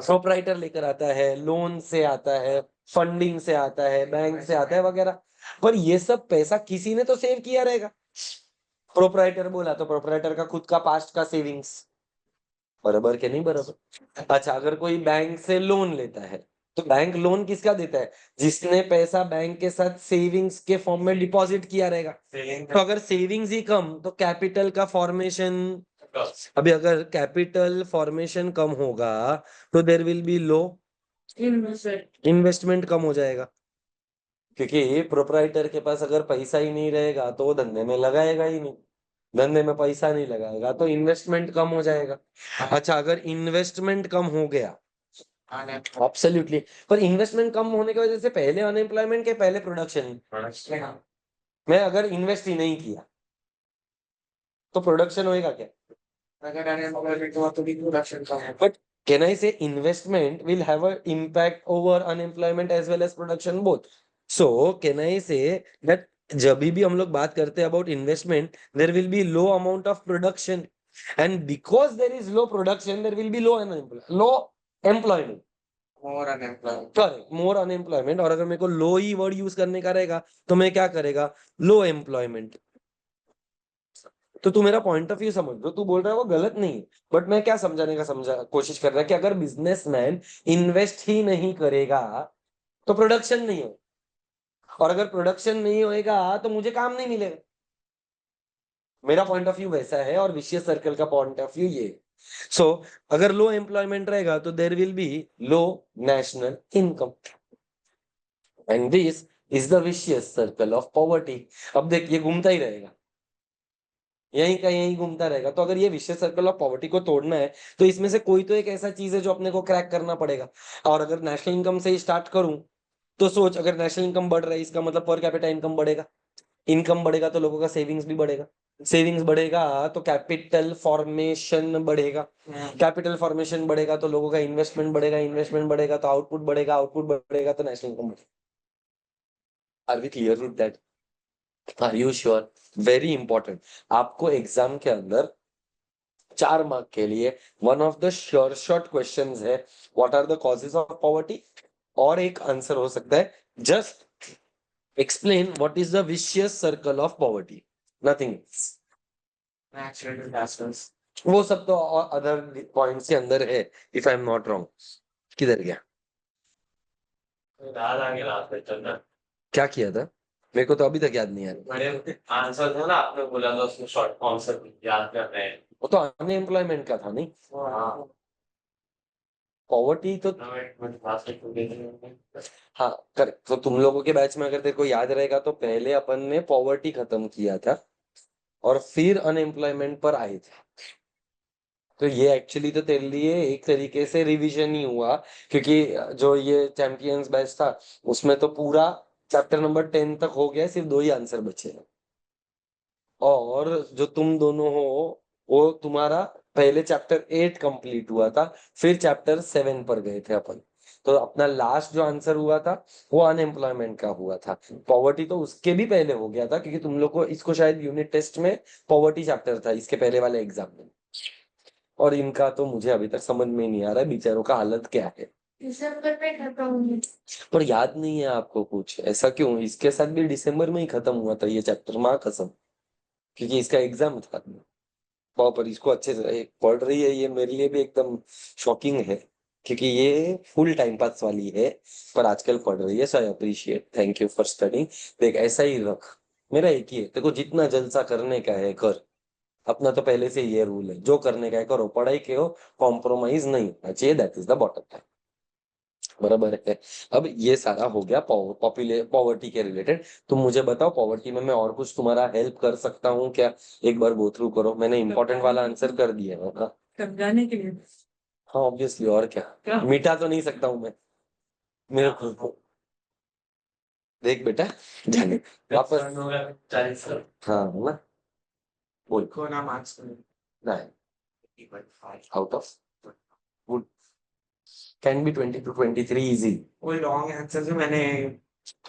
प्रोपराइटर लेकर आता है, लोन से आता है, फंडिंग से आता है, बैंक से आता है वगैरह। पर ये सब पैसा किसी ने तो सेव किया रहेगा। प्रोपराइटर बोला तो प्रोपराइटर का खुद का पास्ट का सेविंग्स, बराबर के नहीं बराबर? अच्छा, अगर कोई बैंक से लोन लेता है तो बैंक लोन किसका देता है? जिसने पैसा बैंक के साथ सेविंग्स के फॉर्म में डिपॉजिट किया रहेगा। तो अगर सेविंग्स ही कम तो कैपिटल का फॉर्मेशन, अभी अगर कैपिटल फॉर्मेशन कम होगा तो there will be low investment, कम हो जाएगा, क्योंकि प्रोपराइटर के पास अगर पैसा ही नहीं रहेगा तो वो धंधे में लगाएगा ही नहीं। धंधे में पैसा नहीं लगाएगा तो इन्वेस्टमेंट कम हो जाएगा। अच्छा, अगर इन्वेस्टमेंट कम हो गया, एब्सोल्युटली, पर इन्वेस्टमेंट कम होने की वजह से पहले अनएम्प्लॉयमेंट के पहले प्रोडक्शन, मैं अगर इन्वेस्ट ही नहीं किया तो प्रोडक्शन होएगा क्या? अगर unemployment हुआ तो भी production कम होगा. But can I say investment will have an impact over unemployment as well as production both? So can I say that जब भी हम लोग बात करते हैं about investment, there will be low amount of production, and because there is low production, there will be low employment. More unemployment. Correct, more unemployment. और अगर मेरे को लो ही वर्ड यूज करने का रहेगा तो मैं क्या करेगा? लो एम्प्लॉयमेंट। तो तू मेरा पॉइंट ऑफ व्यू समझ लो, तू बोल रहा है वो गलत नहीं है, बट मैं क्या समझाने का कोशिश कर रहा है कि अगर बिजनेसमैन इन्वेस्ट ही नहीं करेगा तो प्रोडक्शन नहीं हो, और अगर प्रोडक्शन नहीं होएगा तो मुझे काम नहीं मिलेगा। मेरा पॉइंट ऑफ व्यू वैसा है, और विशियस सर्कल का पॉइंट ऑफ व्यू ये। सो अगर लो एम्प्लॉयमेंट रहेगा तो there will be low national income, and this is the vicious circle of poverty. अब देख, ये घूमता ही रहेगा, यहीं का यहीं घूमता रहेगा। तो अगर ये विशेष सर्कल ऑफ पॉवर्टी को तोड़ना है तो इसमें से कोई तो एक ऐसा चीज है जो अपने को क्रैक करना पड़ेगा। और अगर नेशनल इनकम से ही स्टार्ट करूं तो सोच, अगर नेशनल इनकम बढ़ रहा है इसका मतलब पर कैपिटा इनकम बढ़ेगा, इनकम बढ़ेगा तो लोगों का सेविंग्स भी बढ़ेगा, सेविंग्स बढ़ेगा तो कैपिटल फॉर्मेशन बढ़ेगा, कैपिटल फॉर्मेशन बढ़ेगा तो लोगों का इन्वेस्टमेंट बढ़ेगा, इन्वेस्टमेंट बढ़ेगा तो आउटपुट बढ़ेगा, आउटपुट बढ़ेगा तो नेशनल इनकम बढ़ेगा। Are we clear with that? Are you sure? Very important. आपको एग्जाम के अंदर 4 मार्क के लिए one of the sure short questions है what are the causes of poverty, और एक आंसर हो सकता है just explain what is the vicious circle of poverty, nothing. Natural disasters. वो सब तो अदर पॉइंट्स के अंदर है, if I am not wrong. किधर गया? याद आ गया लास्ट क्वेश्चन ना। क्या किया था? मेरे को तो अभी तक याद नहीं आ रहा। बड़े आंसर था ना, आपने बोला था उसमें शॉर्ट कॉन्सेप्ट याद करना है। वो तो अनएम्प्लॉयमेंट का था नहीं, हाँ, पॉवर्टी तो। Last question. हाँ करेक्ट। तो तुम लोगों के बैच में अगर तेरे को याद रहेगा तो पहले अपन ने पॉवर्टी खत्म किया था और फिर अनएम्प्लॉयमेंट पर आए थे। तो ये एक्चुअली तो तेरे लिए एक तरीके से रिवीजन ही हुआ, क्योंकि जो ये चैंपियंस बैच था उसमें तो पूरा चैप्टर नंबर 10 तक हो गया, सिर्फ 2 ही आंसर बचे हैं। और जो तुम दोनों हो वो तुम्हारा पहले चैप्टर 8 कंप्लीट हुआ था, फिर चैप्टर 7 पर गए थे अपन। तो अपना लास्ट जो आंसर हुआ था वो अनएम्प्लॉयमेंट का हुआ था। पॉवर्टी तो उसके भी पहले हो गया था, क्योंकि तुम लोग को इसको शायद यूनिट टेस्ट में पॉवर्टी चैप्टर था इसके पहले वाले एग्जाम में। और इनका तो मुझे अभी तक समझ में नहीं आ रहा है बेचारों का हालत क्या है। दिसंबर में खत्म होंगे। पर याद नहीं है आपको कुछ? ऐसा क्यों? इसके साथ भी दिसंबर में ही खत्म हुआ था ये चैप्टर, माँ कसम, क्योंकि इसका एग्जाम था। पर इसको अच्छे से पढ़ रही है, ये मेरे लिए भी एकदम शॉकिंग है, क्योंकि ये फुल टाइम पास वाली है पर आजकल पढ़ रही है। So I appreciate, thank you for studying. देख ऐसा ही रख, मेरा एक ही है, देखो जितना जलसा करने का है कर। अपना तो पहले से ये रूल है, जो करने का है करो, पढ़ाई के हो कॉम्प्रोमाइज नहीं होना चाहिए, that is the bottom line. बराबर है। अब ये सारा हो गया पॉवर्टी के रिलेटेड। तुम मुझे बताओ पॉवर्टी में मैं और कुछ तुम्हारा हेल्प कर सकता हूँ क्या? एक बार गो थ्रू करो, मैंने इंपॉर्टेंट वाला आंसर कर दिया है ना। समझाने के लिए। हाँ ऑब्वियसली, और क्या, मिटा तो नहीं सकता हूँ मैं मेरे खुद को। देख बेटा, जाने वापस। 40। हाँ है ना, बोल। Kona marks. 9 5. Out of good, can be 20 to 23 easy. वो लॉन्ग आंसर जो मैंने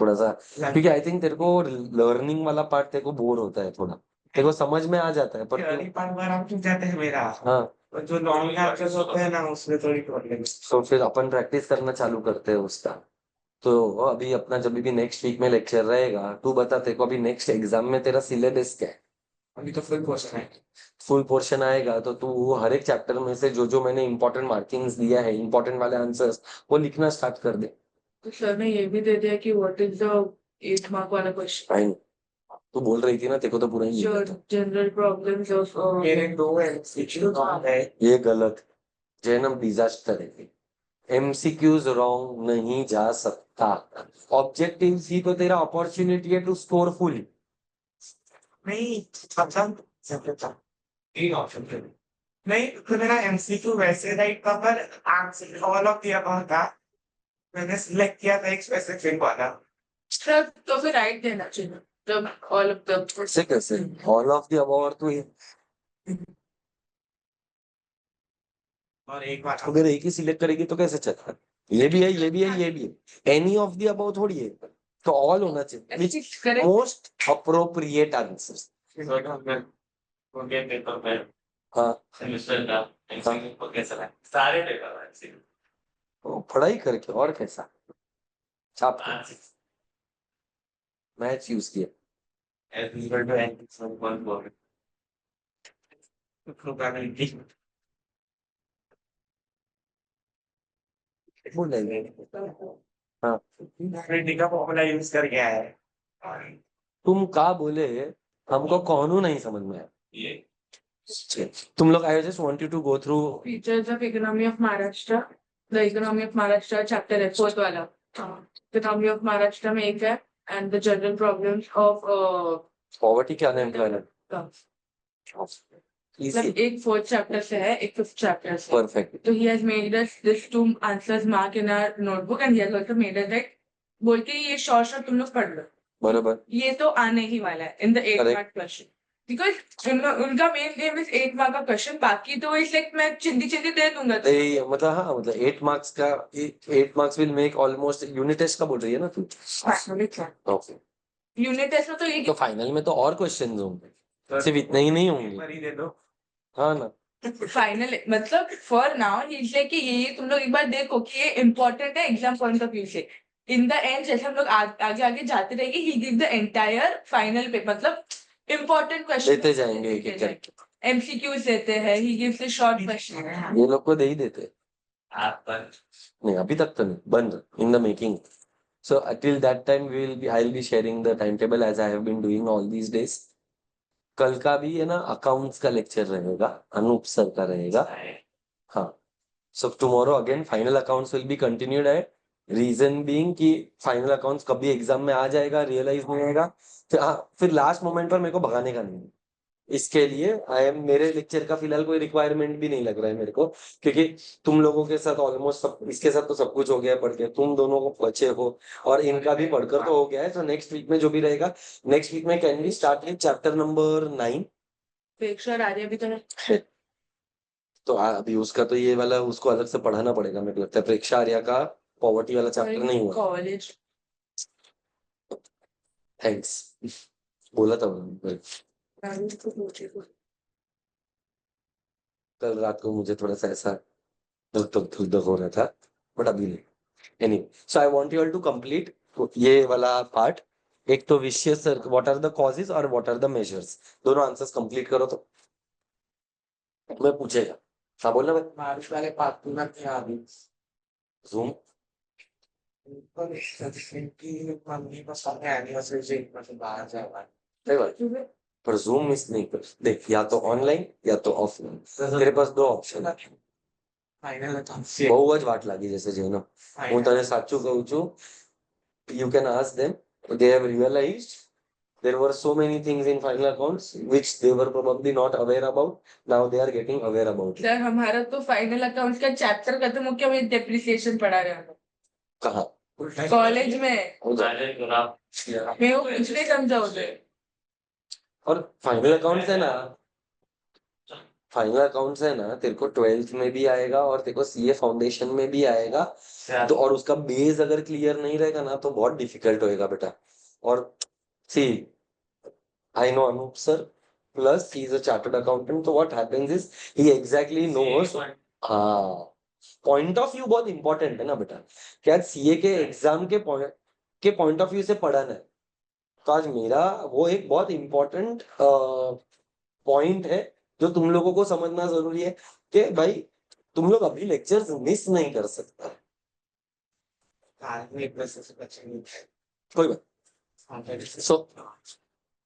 थोड़ा सा, क्योंकि आई थिंक तेरे को लर्निंग वाला पार्ट तेरे को बोर होता है थोड़ा, तेरे को समझ में आ जाता है पर थियरी पार्ट बार आप चुक जाते हैं मेरा। हाँ। और जो लॉन्ग आंसर्स होते हैं ना उसमें थोड़ी प्रॉब्लम है। तो फिर अपन प्रैक्टिस करना चालू करते हैं उसका। तो अभी अपना जब भी नेक्स्ट वीक में लेक्चर रहेगा, तू बता तेरे को अभी नेक्स्ट एग्जाम में तेरा सिलेबस क्या है? अभी तो फुल क्वेश्चन है। फुल पोर्शन आएगा तो तू हर एक चैप्टर में से जो जो मैंने इंपॉर्टेंट मार्किंग्स दिया है, इंपॉर्टेंट वाले आंसर्स, वो लिखना स्टार्ट कर दे। तो सर ने ये भी दे दिया कि व्हाट इज द 8 मार्क वाला क्वेश्चन, फाइन, तू बोल रही थी ना तेरे को तो पूरा ही जो लिखना था। जनरल प्रॉब्लम्स ऑफ मेरे 2 एमसीक्यू है। ये गलत, जैनम डिजास्टर है। एमसीक्यूज रॉन्ग नहीं जा सकता, ऑब्जेक्टिव सी तो तेरा अपॉर्चुनिटी है टू स्कोर फुल। नहीं मतलब 3 ऑप्शन थे। नहीं तो मेरा एमसीक्यू वैसे राइट था पर answer all of the above था। मैंने सिलेक्ट किया था एक स्पेसिफिक वाला। सब, तो फिर राइट देना चाहिए जब ऑल ऑफ द। कैसे कैसे ऑल ऑफ द अबव? और तू और एक बार अगर एक ही सिलेक्ट करेगी तो कैसे चलेगा? ये भी है, ये भी है, ये भी है, एनी ऑफ द अबव थोड़ी है, तो ऑल होना चाहिए, विच करेक्ट। Most appropriate answer. उनके पेपर में हाँ सेमेस्टर का एग्जाम को कैसा लगा? सारे पेपर में ऐसे तो पढ़ाई करके और कैसा छाप मैच यूज किया। As usual to and some one word. Probability बोल रहे हाँ, प्रोबेबिलिटी का फॉर्मूला यूज कर गया है। तुम का बोले हमको कौन नहीं समझ में आया। ये तुम लोग, I just want you to go through features of economy of Maharashtra, the economy of Maharashtra chapter है, फोर्थ वाला। इकोनॉमी ऑफ महाराष्ट्र में एक है, and the general problems of poverty क्या अनएम्प्लॉयमेंट। मतलब एक 4th चैप्टर से है, एक 5th चैप्टर से। परफेक्ट। तो he has made us this 2 answers mark in our notebook and he has also made us that बोल के ये शॉर्ट तुम लोग पढ़ लो, बराबर। ये तो आने ही वाला है in the 8 Correct. Mark question, because उनका मेन गेम इज 8 मार्क का क्वेश्चन, बाकी तो इस लाइक मैं चिंदी चिंदी दे दूंगा। मतलब हाँ, मतलब 8 मार्क्स का 8 marks will make almost unit test का बोल रही है ना तू? ओके। यूनिट टेस्ट में तो तो फाइनल में तो और क्वेश्चंस होंगे, सिर्फ इतने ही नहीं होंगे। पेपर ही दे दो। हाँ ना। फाइनल मतलब फॉर नाउ ही से कि ये तुम लोग एक बार देखो कि ये इम्पोर्टेंट है एग्जाम पॉइंट ऑफ व्यू से। इन द एंड जैसे हम लोग आगे आगे जाते रहेंगे ही गिव द एंटायर फाइनल पे मतलब इम्पोर्टेंट क्वेश्चन देते जाएंगे एक एक करके। एमसीक्यूज देते हैं, he gives the short question. ये लोग को दे ही देते। आप पर नहीं अभी तक तो नहीं, बंद, in the making. So till that time I'll be sharing the timetable as I have been doing all these days. कल का भी है ना अकाउंट्स का लेक्चर रहेगा, अनूप सर का रहेगा। हाँ, so tomorrow again final accounts will be continued है। रीजन बीइंग कि फाइनल अकाउंट्स कभी एग्जाम में आ जाएगा, रियलाइज नहीं होगा, फिर लास्ट मोमेंट पर मेरे को भगाने का नहीं है। इसके लिए मेरे लेक्चर का फिलहाल कोई रिक्वायरमेंट भी नहीं लग रहा है मेरे को, क्योंकि तुम लोगों के साथ ऑलमोस्ट सब, इसके साथ तो सब कुछ हो गया है पढ़ के, तुम दोनों को बचे हो और इनका भी पढ़कर तो हो गया है। तो नेक्स्ट वीक में जो भी रहेगा, नेक्स्ट वीक में can be start with chapter number 9। पेक्षा आर्य भी तो है। तो अभी उसका तो ये वाला उसको अलग से पढ़ाना पड़ेगा मेरे को लगता है। प्रेक्षा आर्या का पॉवर्टी वाला चैप्टर नहीं हुआ। कॉलेज थैंक्स, बोला था उन्होंने। कल रात को मुझे थोड़ा सा ऐसा धक हो रहा था, बट अभी नहीं। Anyway, so I want you all to complete ये वाला पार्ट। एक तो vicious circle, what are the causes और व्हाट आर द मेजर्स, दोनों आंसर्स कंप्लीट करो तो मैं पूछेगा। हाँ बोलना भाई। बारिश वाले पार्टी में क्या अभी जूम की मम्मी को सामने एनिवर्सरी से मतलब बाहर जाएगा। सही बात, पर जूम मिस नहीं कर। देख, या तो ऑनलाइन या तो ऑफलाइन, तेरे पास दो ऑप्शन है। फाइनल तो બહુ જ વાટ લાગી જશે જેનો હું તને સાચું કહું છું, you can ask them, they have realized there were so many things in final accounts which they were probably not aware about, now they are getting aware about it. Sir हमारा तो फाइनल अकाउंट्स का chapter खत्म हो गया, हमें depreciation पढ़ा रहे हैं कहाँ? कॉलेज में। और मैं वो कुछ नहीं समझा उसे। फाइनल अकाउंट्स है ना, फाइनल अकाउंट्स है ना, तेरे को 12th में भी आएगा और तेरे को सीए फाउंडेशन में भी आएगा। तो और उसका बेस अगर क्लियर नहीं रहेगा ना तो बहुत डिफिकल्ट होएगा बेटा। और see, I know Anup sir, plus he is a chartered accountant, तो what happens is he exactly knows. हाँ, पॉइंट ऑफ व्यू बहुत इंपॉर्टेंट है ना बेटा। क्या सीए के एग्जाम के पॉइंट ऑफ व्यू से पढ़ना है, तो आज मेरा वो एक बहुत इंपॉर्टेंट पॉइंट है जो तुम लोगों को समझना जरूरी है कि भाई तुम लोग अभी लेक्चर्स मिस नहीं कर सकता। कोई बात, सो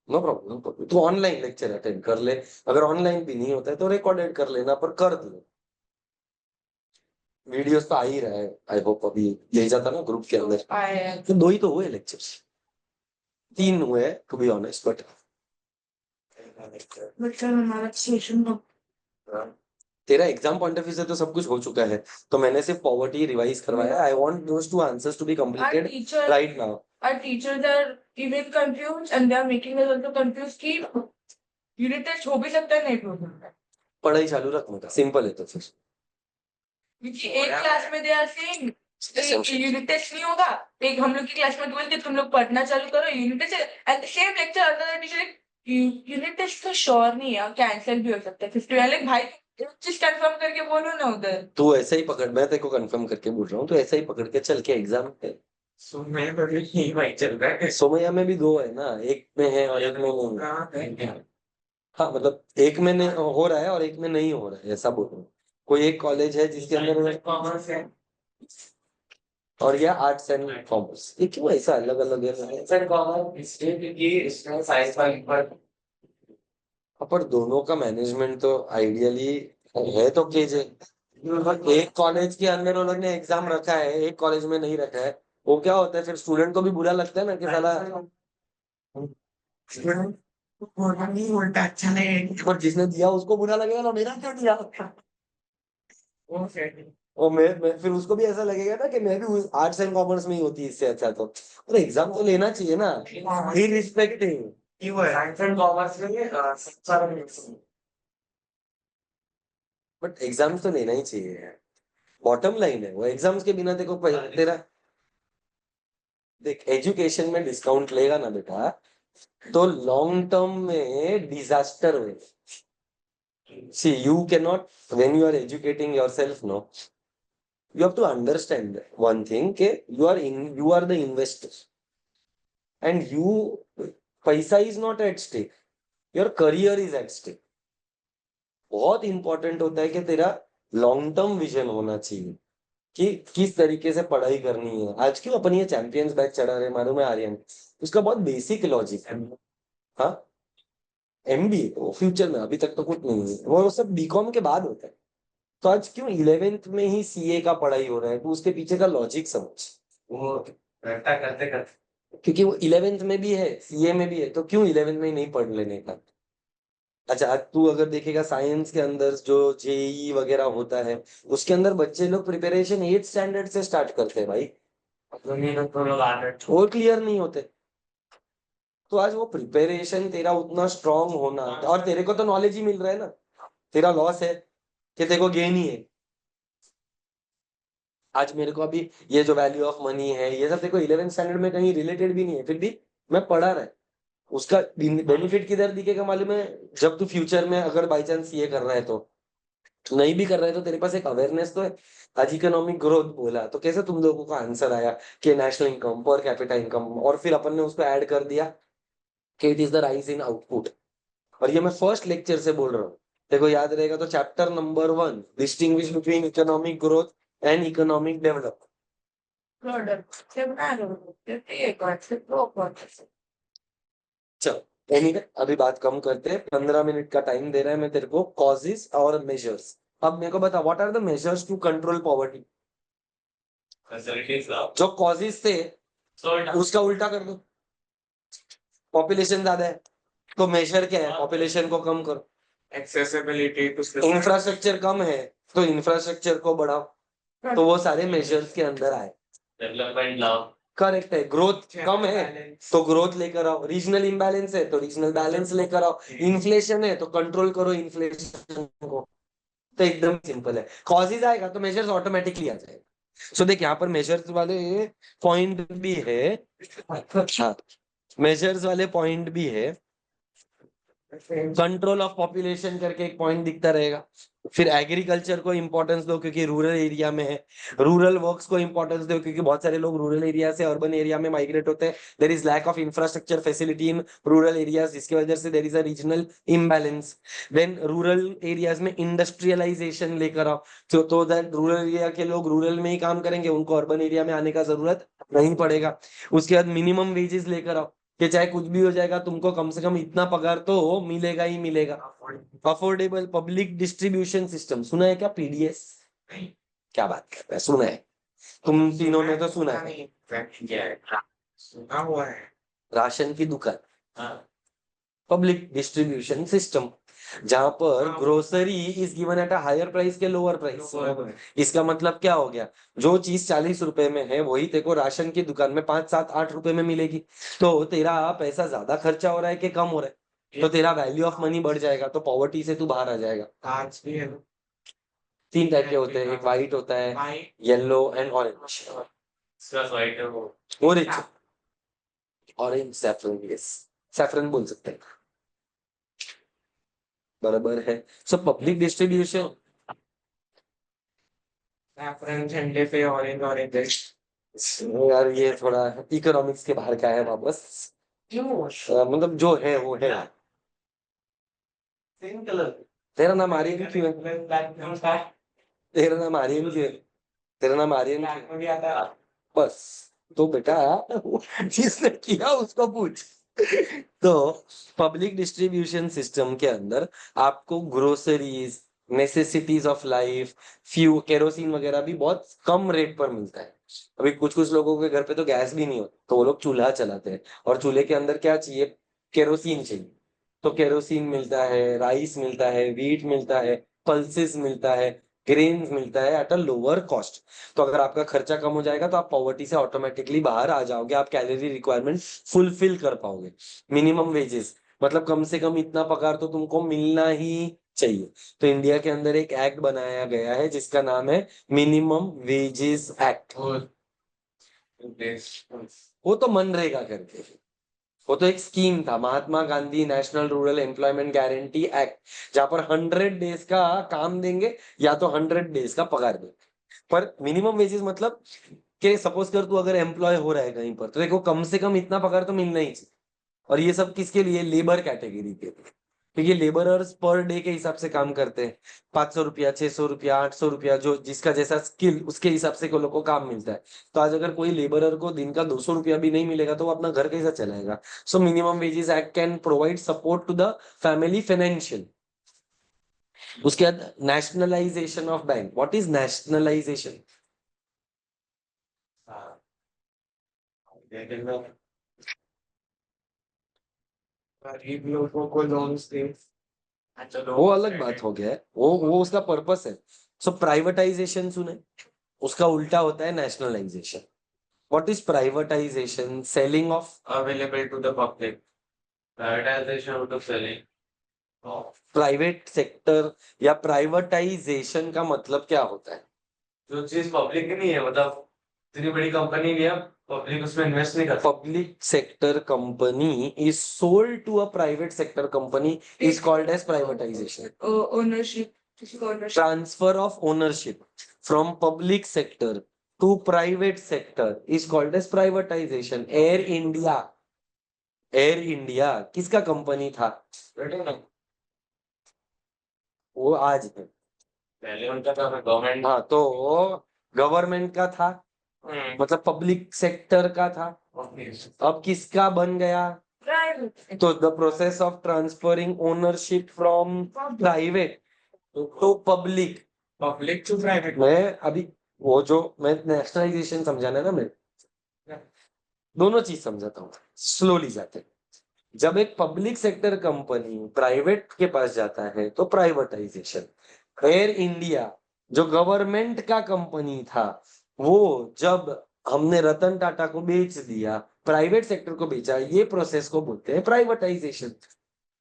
नो प्रॉब्लम, तू ऑनलाइन लेक्चर अटेंड कर ले, अगर ऑनलाइन भी नहीं होता है तो रिकॉर्डेड कर लेना, पर कर दो। वीडियोस तो आ ही रहा है, आई होप अभी भेजा था ना ग्रुप के अंदर, तो 2 ही तो हुए लेक्चर्स, 3 हुए टू बी ऑनेस्ट, बट हमारा सेशन तेरा एग्जाम पॉइंट ऑफ व्यू से तो सब कुछ हो चुका है, तो मैंने सिर्फ पॉवर्टी रिवाइज करवाया। I want those 2 answers to be completed right now. our teachers are even confused and they are making us also confused कि यूनिट टेस्ट हो भी सकता है, नहीं हो सकता है। पढ़ाई चालू रख बेटा, सिंपल है तो फिर। क्योंकि एक क्लास में they are saying unit test नहीं होगा, एक हम लोग की क्लास में बोलते तुम लोग पढ़ना चालू करो unit test, and same lecture other teacher unit test तो श्योर नहीं है, कैंसिल भी हो सकता है 50 वाले। भाई एक चीज कंफर्म करके बोलो ना उधर। तू ऐसा ही पकड़, मैं तेरे को कंफर्म करके बोल रहा हूँ, तो ऐसा ही पकड़ के चल के एग्जाम पे। मैं तो यही भाई चल रहा है। सोमैया में भी 2 है ना, एक में है और एक में नहीं है। हाँ मतलब एक में नहीं हो रहा है और एक में नहीं हो रहा है, ऐसा बोल रहा हूँ। कोई एक कॉलेज है जिसके अंदर कॉमर्स है और ये आर्ट्स एंड कॉमर्स, ये क्यों ऐसा अलग अलग है? सर कॉमर्स इसलिए क्योंकि इसमें साइंस वाली पर पर दोनों का मैनेजमेंट तो आइडियली है तो केजे। एक कॉलेज के अंदर उन लोग ने एग्जाम रखा है, एक कॉलेज में नहीं रखा है, वो क्या होता है फिर स्टूडेंट को भी बुरा लगता है ना कि साला बोला नहीं उल्टा अच्छा लगेगा पर जिसने दिया उसको बुरा लगेगा ना, मेरा क्यों दिया। वो फिर और मैं फिर उसको भी ऐसा लगेगा ना कि मैं भी आर्ट्स एंड कॉमर्स में ही होती इससे अच्छा तो। अरे एग्जाम तो लेना चाहिए ना, इररिस्पेक्टिव। ये वो है साइंस एंड कॉमर्स में सब सारा मिक्स है। बट एग्जाम्स तो लेना ही चाहिए, बॉटम लाइन है वो। एग्जाम्स के बिना देखो तेरा, देख एजुकेशन में डिस्काउंट लेगा ना बेटा, तो लॉन्ग टर्म में डिजास्टर हुए। See you can not, when you are educating yourself no, you have to understand one thing कि you are the investor and you, पैसा is not at stake, your career is at stake। बहुत important होता है कि तेरा long term vision होना चाहिए कि किस तरीके से पढ़ाई करनी है। आज क्यों अपन ये चैंपियंस बैच चढ़ा रहे मालूम है आर्यन, उसका बहुत बेसिक लॉजिक है। हाँ, एमबीए वो फ्यूचर में, अभी तक तो कुछ नहीं है, वो सब बीकॉम के बाद होता है। तो आज क्यों 11th में ही सीए का पढ़ाई हो रहा है, तो उसके पीछे का लॉजिक समझ। वो रट्टा करते करते क्योंकि वो 11th में भी है, सीए में भी है, तो क्यों 11th में ही नहीं पढ़ लेने का। अच्छा, आज तू अगर देखेगा साइंस के अंदर जो जेई वगैरह होता है, उसके अंदर बच्चे लोग प्रिपरेशन 8th स्टैंडर्ड से स्टार्ट करते हैं भाई, तो लोग आदत और क्लियर नहीं होते। तो आज वो प्रिपरेशन तेरा उतना स्ट्रांग होना, और तेरे को तो नॉलेज ही मिल रहा है ना, तेरा लॉस है कि तेरे को गेन ही है। आज मेरे को अभी ये जो वैल्यू ऑफ मनी है ये सब देखो 11th स्टैंडर्ड में कहीं रिलेटेड भी नहीं है, फिर भी मैं पढ़ा रहा है। उसका बेनिफिट किधर दिखेगा मालूम है, जब तू फ्यूचर में अगर बाई चांस ये कर रहा है तो, नहीं भी कर रहा है तो तेरे पास एक अवेयरनेस तो है। आज इकोनॉमिक ग्रोथ बोला तो कैसे तुम लोगों का आंसर आया कि नेशनल इनकम, पर कैपिटा इनकम, और फिर अपन ने उसको ऐड कर दिया कि it is the rise in output. और ये मैं फर्स्ट लेक्चर से बोल रहा हूँ, देखो याद रहेगा तो chapter number 1, distinguish between economic growth and economic development. Product से बना लो, एक बात से दो बात से। चलो एनीवे अभी बात कम करते हैं, 15 मिनट का टाइम दे रहा है मैं तेरे को, कॉजेस और मेजर्स। अब मेरे को बता, what are the measures to control poverty. Facilities जो कॉजेस थे सो उसका उल्टा कर दो। पॉपुलेशन ज्यादा है तो मेजर क्या है, पॉपुलेशन को कम करो। एक्सेसिबिलिटी टू इंफ्रास्ट्रक्चर कम है तो इंफ्रास्ट्रक्चर को बढ़ाओ, तो वो सारे मेजर्स के अंदर आए। डेवलपमेंट लाओ। करेक्ट है। ग्रोथ कम है तो ग्रोथ लेकर आओ, रीजनल इम्बैलेंस है तो रीजनल बैलेंस लेकर आओ, इन्फ्लेशन है तो कंट्रोल करो इन्फ्लेशन को। तो एकदम सिंपल है, कॉजेज आएगा तो मेजर्स ऑटोमेटिकली आ जाएगा। सो देख यहाँ पर मेजर्स वाले पॉइंट भी है, हाँ मेजर्स वाले पॉइंट भी है। कंट्रोल ऑफ पॉपुलेशन करके एक पॉइंट दिखता रहेगा। फिर एग्रीकल्चर को इंपॉर्टेंस दो क्योंकि रूरल एरिया में है, रूरल वर्क्स को इंपॉर्टेंस दो क्योंकि बहुत सारे लोग रूरल एरिया से अर्बन एरिया में माइग्रेट होते हैं। There is lack of infrastructure facility in rural areas, जिसकी वजह से there is a regional imbalance. Then rural areas में इंडस्ट्रियलाइजेशन लेकर आओ, तो दैट रूरल एरिया के लोग रूरल में ही काम करेंगे, उनको अर्बन एरिया में आने का जरूरत नहीं पड़ेगा। उसके बाद मिनिमम वेजेस लेकर आओ कि चाहे कुछ भी हो जाएगा तुमको कम से कम इतना पगार तो मिलेगा ही मिलेगा। अफोर्डेबल पब्लिक डिस्ट्रीब्यूशन सिस्टम, सुना है क्या, पीडीएस। क्या बात कर रहे हैं, सुना है तुम तीनों ने तो सुना है। सुना हुआ है राशन की दुकान, हाँ पब्लिक डिस्ट्रीब्यूशन सिस्टम, जहां पर grocery is given at a higher price के लोअर प्राइस। इसका मतलब क्या हो गया, जो चीज 40 रुपए में है वही तेरे को राशन की दुकान में 5, 7, 8 रुपए में मिलेगी। तो तेरा पैसा ज्यादा खर्चा हो रहा है कि कम हो रहा है, तो तेरा वैल्यू ऑफ मनी बढ़ जाएगा, तो पॉवर्टी से तू बाहर आ जाएगा। आज भी है 3 टाइप के होते हैं, एक व्हाइट होता है, वाइट येलो एंड ऑरेंज। सिर्फ वाइट है वो। Orange, orange saffron, yes saffron बोल सकते हैं, बराबर है। सो पब्लिक डिस्ट्रीब्यूशन, सैफरन झंडे पे ऑरेंज ऑरेंज यार ये थोड़ा इकोनॉमिक्स के बाहर का है वापस। मतलब जो है वो है। सेम कलर तेरा नाम आर्यन क्यों है, तेरा नाम आर्यन क्यों है, तेरा नाम आर्यन क्यों है? में भी आता है बस, तो बेटा जिसने किया उसको पूछ। तो पब्लिक डिस्ट्रीब्यूशन सिस्टम के अंदर आपको groceries, necessities of life, few kerosene वगैरह भी बहुत कम रेट पर मिलता है। अभी कुछ कुछ लोगों के घर पे तो गैस भी नहीं होता, तो वो लोग चूल्हा चलाते हैं, और चूल्हे के अंदर क्या चाहिए, केरोसिन चाहिए। तो केरोसिन मिलता है, राइस मिलता है, व्हीट मिलता है, पल्सेस मिलता है, ग्रेन्स मिलता है एट अ लोअर कॉस्ट। तो अगर आपका खर्चा कम हो जाएगा तो आप पॉवर्टी से ऑटोमेटिकली बाहर आ जाओगे, आप कैलोरी रिक्वायरमेंट फुलफिल कर पाओगे। मिनिमम वेजेस मतलब कम से कम इतना पगार तो तुमको मिलना ही चाहिए। तो इंडिया के अंदर एक एक्ट बनाया गया है जिसका नाम है मिनिमम वेजेस एक्ट। वो तो मनरेगा करके, वो तो एक स्कीम था, Mahatma Gandhi national rural employment guarantee act, जहां पर 100 डेज का काम देंगे या तो 100 डेज का पगार देंगे। पर मिनिमम वेजेस मतलब कि सपोज कर तू अगर एम्प्लॉय हो रहा है कहीं पर, तो देखो कम से कम इतना पगार तो मिलना ही चाहिए। और ये सब किसके लिए? लेबर कैटेगरी के लिए। तो ये लेबरर्स पर डे के हिसाब से काम करते हैं, 500 रुपया, 600 रुपया, 800 रुपया, जो जिसका जैसा स्किल उसके हिसाब से को लोग को काम मिलता है। तो आज अगर कोई लेबरर को दिन का 200 रुपया भी नहीं मिलेगा तो वो अपना घर कैसा चलाएगा? So minimum wages act can provide support to the family financial. उसके बाद nationalisation of bank. What is nationalisation? गरीब लोगों को लोन्स दे। वो अलग बात हो गया है, वो उसका पर्पस है। सो प्राइवेटाइजेशन सुने, उसका उल्टा होता है nationalisation. What is privatisation? Selling of available to the public. Privatization out of selling. Private sector या प्राइवेटाइजेशन का मतलब क्या होता है? जो चीज पब्लिक की नहीं है, मतलब इतनी बड़ी कंपनी नहीं है, पब्लिक उसमें इन्वेस्ट नहीं करती। Public sector company is sold to a private sector company is called as privatisation. Ownership, transfer of ownership from public sector to private sector is called as privatisation. Air India, Air India किसका company था? वो आज है। पहले उनका था government. हाँ, तो गवर्नमेंट का था, मतलब पब्लिक सेक्टर का था। अब किसका बन गया? प्राइवेट, तो the process of transferring ownership from private to public. Public to private. मैं अभी वो जो मैं नेशनलाइजेशन समझाना ना, मैं दोनों चीज समझाता हूँ, स्लोली जाते हैं। जब एक पब्लिक सेक्टर कंपनी प्राइवेट के पास जाता है तो प्राइवेटाइजेशन। एयर इंडिया जो गवर्नमेंट का कंपनी था, वो जब हमने रतन टाटा को बेच दिया, प्राइवेट सेक्टर को बेचा, ये प्रोसेस को बोलते हैं privatisation.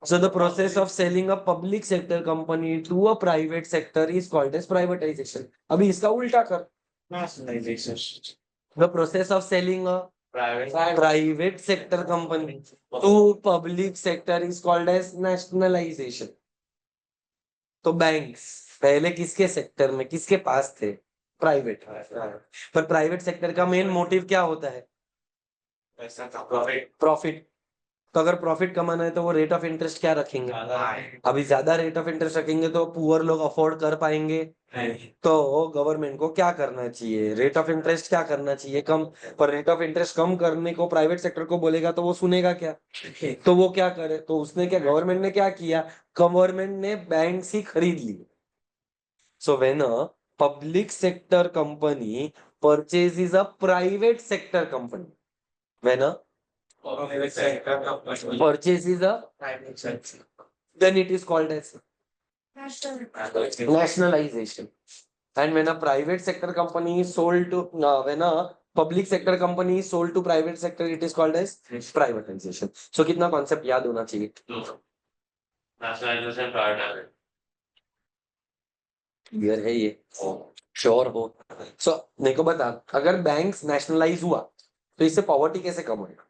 So the process of selling a public sector company to a private sector is called as privatisation. अभी इसका उल्टा कर, nationalisation. The process of selling a private private sector company to public sector is called as nationalisation. तो banks पहले किसके sector में, किसके पास थे? प्राइवेट। पर प्राइवेट सेक्टर का मेन मोटिव क्या होता है? पैसा का प्रॉफिट। प्रॉफिट। तो अगर प्रॉफिट कमाना है तो वो रेट ऑफ इंटरेस्ट क्या रखेंगे? अभी ज्यादा रेट ऑफ इंटरेस्ट रखेंगे तो पुअर लोग अफोर्ड कर पाएंगे? तो गवर्नमेंट को क्या करना चाहिए? रेट ऑफ इंटरेस्ट क्या करना चाहिए? कम। पर रेट ऑफ इंटरेस्ट कम करने को प्राइवेट सेक्टर को बोलेगा तो वो सुनेगा क्या? तो वो क्या करे? तो उसने क्या, गवर्नमेंट ने क्या किया? गवर्नमेंट ने बैंक ही खरीद ली। So when a public sector company purchases a private sector company, when a public sector का purchases a, private sector. then it is called as nationalization. And when a private sector company is sold to, when a public sector company is sold to private sector, it is called as privatization. So कितना concept याद होना चाहिए? Nationalisation privatisation. Clear है ये? Sure हो? सो मेरे को बता, अगर बैंक्स नेशनलाइज हुआ तो इससे पॉवर्टी कैसे कम होगा?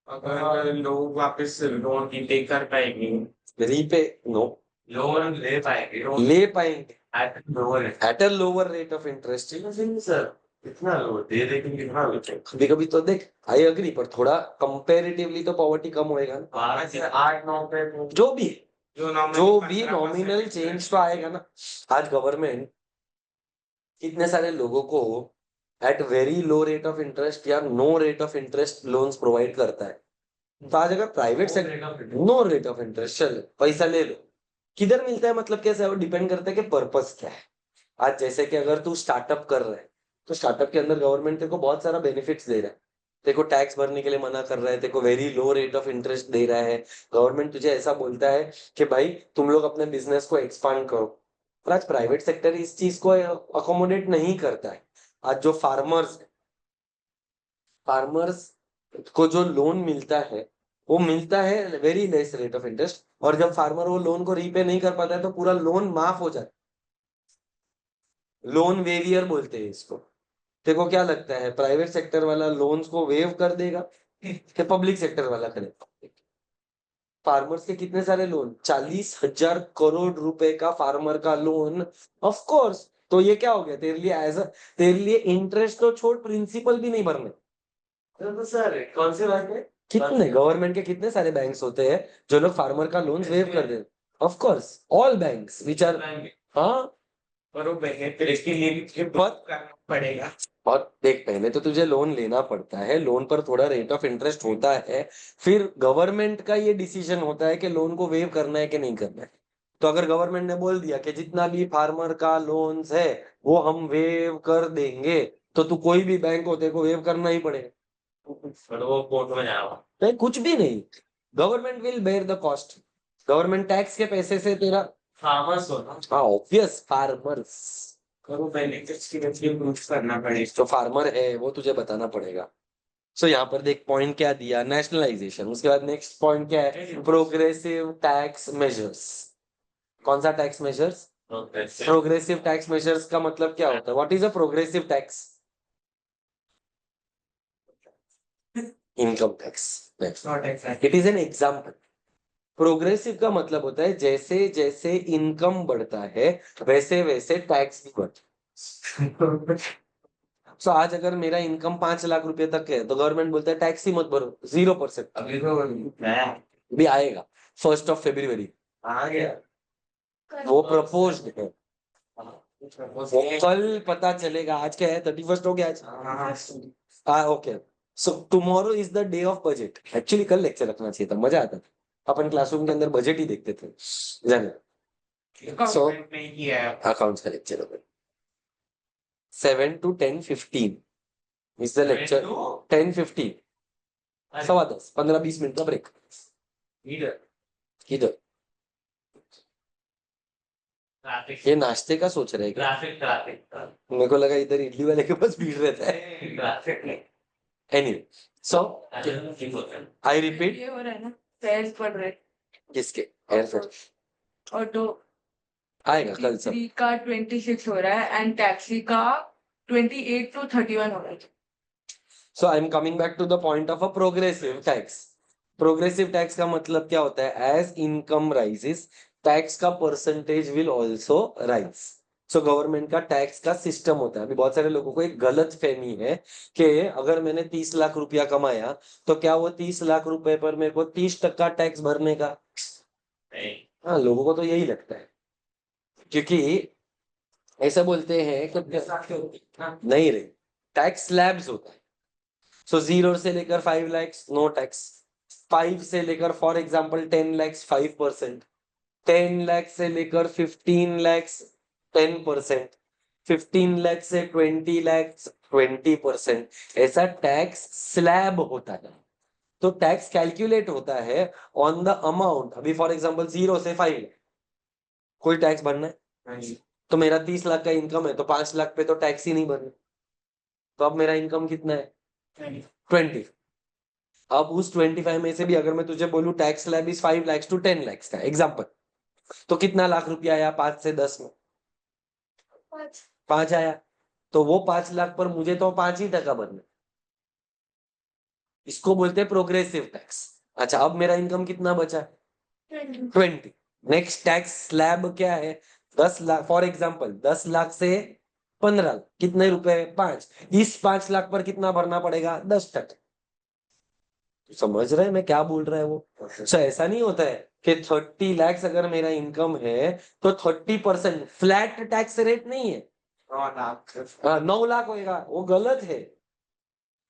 अगर लोग वापस लोन रीपे कर पाएंगे। रीपे नो, लोन ले पाएंगे ले पाएंगे at lower eight a lower rate of interest. Sir. इतना लो दे देंगे, कितना लो? कभी कभी तो देख, आई अग्री, पर थोड़ा कंपेरेटिवली तो पॉवर्टी कम होएगा ना। 12 से 8-9 पे जो भी है, जो भी 15% नॉमिनल चेंज तो आएगा ना। आज गवर्नमेंट कितने सारे लोगों को at very low rate of interest या no rate of interest loans provide करता है। तो आज अगर private sector no rate of interest, चल पैसा ले लो, किधर मिलता है मतलब कैसे? वो डिपेंड करता है कि पर्पस क्या है। आज जैसे कि अगर तू स्टार्टअप कर रहा है तो स्टार्टअप के अंदर गवर्नमेंट तेरे को बहुत सारा बेनिफिट्स दे रहा है, तेरे को टैक्स भरने के लिए मना कर रहा है, तेरे को very low rate of interest दे रहा है, गवर्नमेंट तुझे ऐसा बोलता है कि भाई तुम लोग अपने बिजनेस को एक्सपांड करो, पर आज प्राइवेट सेक्टर इस चीज को अकोमोडेट नहीं करता है। आज जो फार्मर्स को जो लोन मिलता है वो मिलता है very less rate of interest, और जब फार्मर वो लोन को रीपे नहीं कर पाता है तो पूरा लोन माफ हो जाता है। लोन वेवियर बोलते हैं इसको। तेरे को क्या लगता है प्राइवेट सेक्टर वाला लोन्स को वेव कर देगा कि पब्लिक सेक्टर वाला करेगा? फार्मर्स के कितने सारे लोन, 40,000 करोड़ रुपए का फार्मर का लोन, ऑफ कोर्स। तो ये क्या हो गया तेरे लिए, तेरे लिए इंटरेस्ट तो छोड़, प्रिंसिपल भी नहीं भरने। तो सर कौन सी बैंक है? कितने गवर्नमेंट के कितने सारे बैंक्स होते हैं जो लोग फार्मर का लोन वेव कर देते? Of course all banks which are, हाँ। पर वो फिर इसके लिए भी तुझे बहुत करना पड़ेगा। और देख, पहले तो तुझे लोन लेना पड़ता है, लोन पर थोड़ा रेट ऑफ इंटरेस्ट होता है, फिर गवर्नमेंट का ये डिसीजन होता है कि लोन को वेव करना है कि नहीं करना है। तो अगर गवर्नमेंट ने बोल दिया कि जितना भी फार्मर का लोन्स है वो हम वेव कर देंगे, तो तू कोई भी बैंक होते को वेव करना ही पड़ेगा। पर वो कोर्ट में जाओ। नहीं, कुछ भी नहीं, government will bear the cost. Government tax के पैसे से तेरा, फार्मर्स हो ना, हाँ ऑब्वियस फार्मर्स, करो पहले किसकी प्रूफ करना पड़ेगा। जो फार्मर है वो तुझे बताना पड़ेगा। सो यहाँ पर देख पॉइंट क्या दिया, नेशनलाइजेशन। उसके बाद नेक्स्ट पॉइंट क्या है, प्रोग्रेसिव टैक्स मेजर्स। कौन सा tax measures? Progressive tax measures का मतलब क्या होता है? What is a progressive tax? Income tax. Not exact. It is an example. Progressive का मतलब होता है जैसे जैसे इनकम बढ़ता है वैसे वैसे टैक्स भी बढ़ता है। सो आज अगर मेरा इनकम 5 लाख रुपए तक है तो गवर्नमेंट बोलता है टैक्स ही मत भरो, 0%। अभी तो नया भी आएगा 1 आ गया। वो प्रपोज्ड है, वो कल पता चलेगा। आज क्या है, 31 हो गया आज। हाँ okay. So tomorrow is the day of budget. Actually कल लेक्चर रखना चाहिए था, मजा आता था। अपन क्लासरूम के अंदर बजट ही देखते थे। जाने सो नहीं किया है। अकाउंट्स का लेक्चर होगा 7 to 10:15 is the lecture. 10:15, 10:15, 15-20 minute का ब्रेक। इधर किधर? ट्रैफिक ये नाश्ते का सोच रहे हैं क्या? ट्रैफिक मेरे को लगा इधर इडली वाले के पास भीड़ रहता है। ट्रैफिक नहीं। एनीवे सो आई रिपीट, ये हो रहा है ना, फेयर्स पढ़ रहे किसके एयरफेयर ऑटो आएगा कल सब। 23 का 26 हो रहा है एंड टैक्सी का 28 to 31 हो रहा है। So I am coming back to the point of a progressive tax. Progressive tax का मतलब क्या होता है, एज इनकम राइजेस टैक्स का percentage will also rise. So government का टैक्स का सिस्टम होता है। अभी बहुत सारे लोगों को एक गलत फहमी है कि अगर मैंने 30 लाख रुपया कमाया तो क्या वो 30 लाख रुपए पर मेरे को 30% टैक्स भरने का? नहीं। हाँ, लोगों को तो यही लगता है, क्योंकि ऐसा बोलते हैं कि नहीं रे, टैक्स स्लैब्स होता है। सो 0 से लेकर 5 लाख नो टैक्स, 5 से लेकर फॉर एग्जांपल 10 लाख 5%, 10 लाख से लेकर 15 लाख 10%, 15 लाख से 20 लाख 20%, ऐसा टैक्स स्लैब होता है। तो टैक्स कैलकुलेट होता है ऑन द अमाउंट। अभी फॉर एग्जांपल 0 से 5 लाख कोई टैक्स भरना है, तो मेरा 30 लाख का इनकम है तो 5 लाख पे तो टैक्स ही नहीं भरना। तो अब मेरा इनकम कितना है, 20। अब उस 25 में से भी अगर मैं तुझे बोलूं tax slab is 5 lakh to 10 lakh का एग्जांपल, तो कितना लाख रुपया आया 5 से 10 में? 5 आया। तो वो 5 लाख पर मुझे तो 5% भरना। इसको बोलते हैं प्रोग्रेसिव टैक्स। अच्छा, अब मेरा इनकम कितना बचा? 20। नेक्स्ट टैक्स स्लैब क्या है, 10 लाख फॉर एग्जांपल, 10 लाख से 15 लाख कितने रुपए? 5। इस 5 लाख पर कितना भरना पड़ेगा? 10%। समझ रहे हैं मैं क्या बोल रहा है वो? सो ऐसा नहीं होता है कि 30 लाख अगर मेरा इनकम है तो 30% फ्लैट टैक्स रेट नहीं है। 9 लाख होएगा, वो गलत है।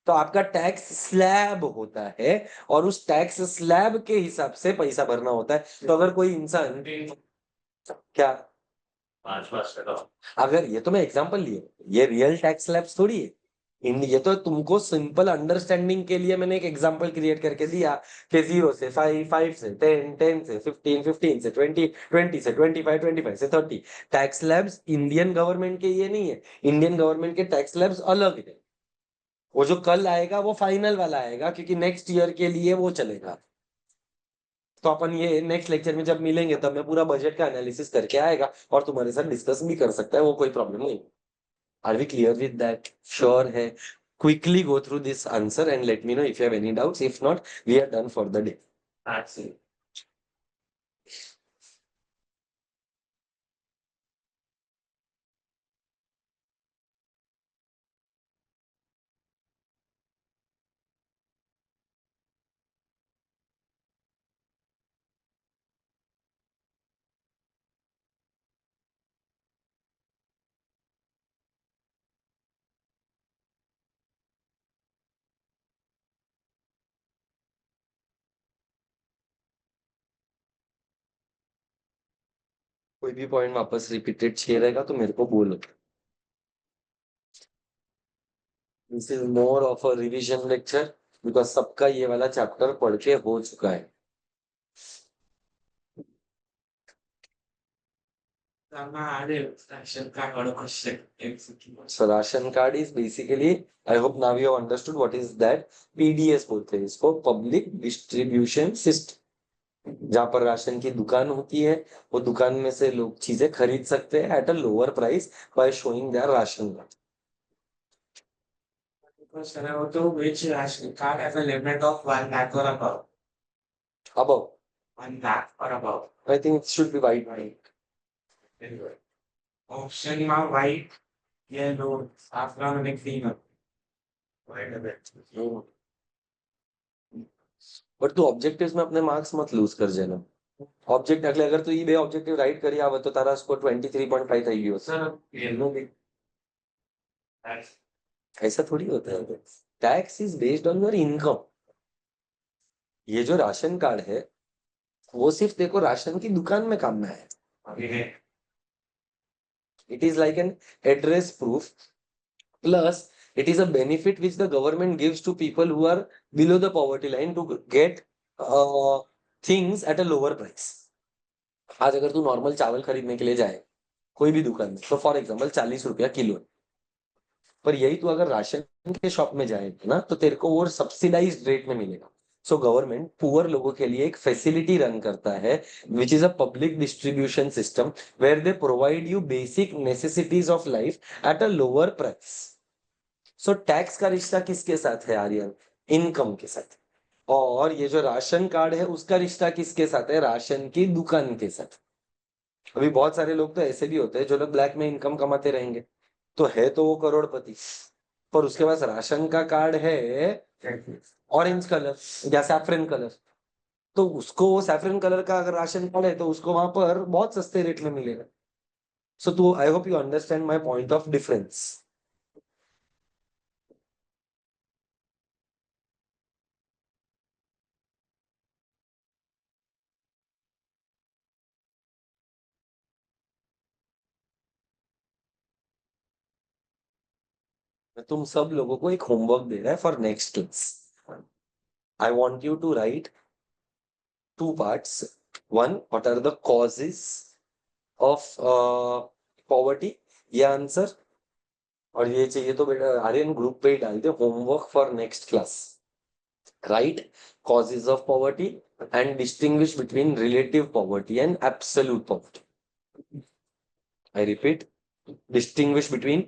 तो आपका टैक्स स्लैब होता है और उस टैक्स स्लैब के हिसाब से पैसा भरना होता है। तो अगर कोई इंसान क्या, 5% अगर ये तो मैं एग्जांपल लिए, ये रियल टैक्स स्लैब्स थोड़ी है, ये तो तुमको सिंपल अंडरस्टैंडिंग के लिए मैंने एक एग्जांपल क्रिएट करके दिया कि 0 से 5, 5 से 10, 10 से 15, 15 से 20, 20 से 25, 25 से 30। टैक्स स्लैब्स इंडियन गवर्नमेंट के ये नहीं है, इंडियन गवर्नमेंट के टैक्स स्लैब्स अलग है। वो जो कल आएगा वो फाइनल वाला आएगा, क्योंकि नेक्स्ट ईयर के लिए वो चलेगा। तो अपन ये नेक्स्ट लेक्चर में जब मिलेंगे तब मैं पूरा बजट का एनालिसिस करके आएगा और तुम्हारे साथ डिस्कस भी कर सकता है, वो कोई प्रॉब्लम नहीं। Are we clear with that? Sure है? Quickly go through this answer and let me know if you have any doubts, if not we are done for the day. That's it. कोई भी point वापस repeated चाहिए रहेगा तो मेरे को बोलो। This is more of a revision lecture because सबका ये वाला चैप्टर पढ़ के हो चुका है। So ration card is basically, I hope now you have understood what is that. PDS बोलते हैं इसको, पब्लिक डिस्ट्रीब्यूशन सिस्टम, जहां पर राशन की दुकान होती है, वो दुकान में से लोग चीजें खरीद सकते हैं eight a lower price by showing there ration card. Which ration card has a limit of 1 lakh or above? Above, 1 lakh or above. I think it should be white. Option માં white, yellow, saffron અને green. But तू objectives में अपने marks मत loose कर जेना। Object अगर तू ई बे objective right करी आवे तो तारा स्कोर 23.5 થઈ ગયો। Sir, yellow भी. ऐसा थोड़ी होता है। Tax is based on your income. ये जो राशन कार्ड है वो सिर्फ देखो राशन की दुकान में काम में है। अभी है. It is like an address proof, plus it is a benefit which the government gives to people who are below the poverty line to get things at a lower price। आज अगर तू नॉर्मल चावल खरीदने के लिए जाए कोई भी दुकान में, तो फॉर एग्जांपल 40 रुपया किलो, पर यही तू अगर राशन के शॉप में जाएगा ना तो तेरे को वो सब्सिडाइज्ड रेट में मिलेगा। सो गवर्नमेंट पुअर लोगों के लिए एक फैसिलिटी रन करता है which is a public distribution system where they provide you basic necessities of life at a lower price. So tax का रिश्ता किसके साथ है आर्यन? इनकम के साथ। और ये जो राशन कार्ड है उसका रिश्ता किसके साथ है? राशन की दुकान के साथ। अभी बहुत सारे लोग तो ऐसे भी होते हैं जो लोग ब्लैक में इनकम कमाते रहेंगे, तो है तो वो करोड़पति, पर उसके पास राशन का कार्ड है ऑरेंज कलर या सैफरन कलर, तो उसको वो सैफरन कलर का अगर राशन कार्ड है तो उसको वहां पर बहुत सस्ते रेट में मिलेगा। सो तो आई hope you understand my point of difference. मैं तुम सब लोगों को एक होमवर्क दे रहा है for next class. I want you to write two parts. One, what are the causes of poverty, ये आंसर। और ये चाहिए तो बेटा आर्यन ग्रुप पे ही डाल दे, homework for next class. Right causes of poverty and distinguish between relative poverty and absolute poverty। I repeat, distinguish between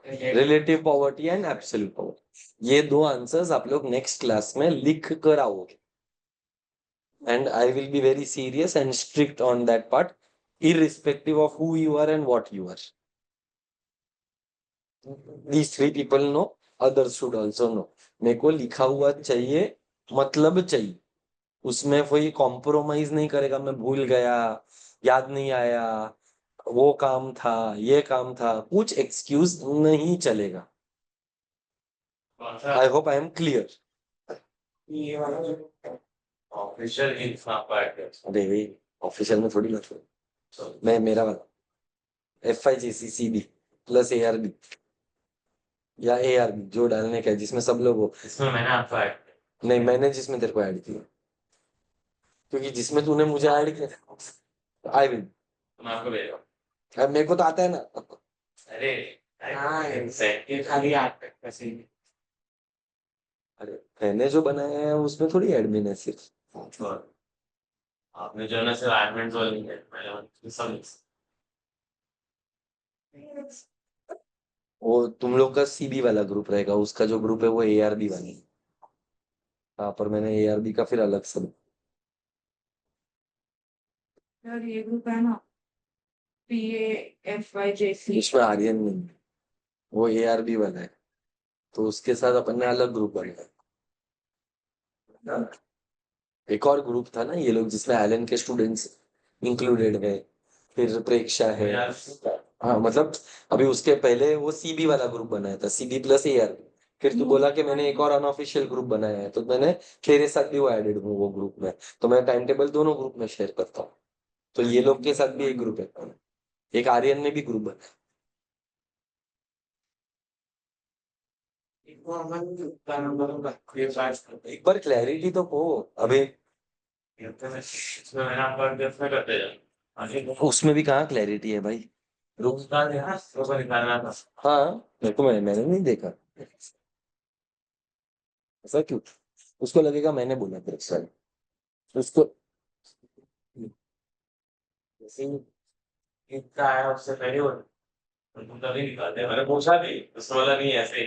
relative poverty and absolute poverty. ये दो आंसर्स आप लोग नेक्स्ट क्लास में लिख कर आओगे and I will be very serious and strict on that part, irrespective of who you are and what you are। These three people know, others should also know। मेरे को लिखा हुआ चाहिए, मतलब चाहिए, उसमें कोई कॉम्प्रोमाइज नहीं करेगा। मैं भूल गया, याद नहीं आया, वो काम था, ये काम था, कुछ एक्सक्यूज नहीं चलेगा। I hope I am clear. ये वाला ऑफिशियल इंफा पार्ट है. अरे ऑफिशियल में थोड़ी बात मैं मेरा वाला FIGCCB प्लस ARB। या ARB जो डालने का है जिसमें सब लोग हो। इसमें मैंने आपको ऐड किया। नहीं, मैंने जिसमें तेरे को ऐड किया, क्योंकि जिसमें तूने मुझे ऐड किया, आई विल। तो मैं आपको भेज रहा हूँ। अब मेरे को तो आता है ना। अरे हाँ, ये खाली आठ तक वैसे ही। अरे मैंने जो बनाया है उसमें थोड़ी एडमिन है सिर्फ। आपने जो है ना सिर्फ एडमिन वाले नहीं है, मैंने सब mix। वो तुम लोग का CB वाला ग्रुप रहेगा, उसका जो ग्रुप है वो ARB वाला है। हाँ, पर मैंने ARB का फिर अलग से। यार ये ग्रुप है ना, PAFYJC। उसमें आर्यन नहीं है, वो ARB वाला है, तो उसके साथ अपन ने अलग ग्रुप बनाया। एक और ग्रुप था ना ये लोग जिसमें एलन के स्टूडेंट्स इंक्लूडेड है, फिर प्रेक्षा है। हाँ मतलब अभी उसके पहले वो CB वाला ग्रुप बनाया था, CB प्लस ARB। फिर तू बोला कि मैंने एक और अनऑफिशियल ग्रुप बनाया है, तो मैंने तेरे साथ भी वो एडेड हूँ वो ग्रुप में। तो मैं टाइम टेबल दोनों ग्रुप में शेयर करता हूँ। तो ये लोग के साथ भी एक ग्रुप है, एक आर्यन ने भी ग्रुप बनाया। वो अमन का नंबर होगा, ये बात एक बार क्लैरिटी तो हो अभी। इसमें मैंने आपको डिफरेंट करते जाओ। उसमें भी कहाँ क्लैरिटी है भाई। रुक। उसका जो है ना वो निकालना था। हाँ, मैंने नहीं देखा। ऐसा क्यों? उसको लगेगा मैंने बोला फिर उसको। जैसे ही इतना आया उससे पहले वो तुम तभी निकालते हैं। मैंने पूछा भी उसने बोला नहीं ऐसे ही।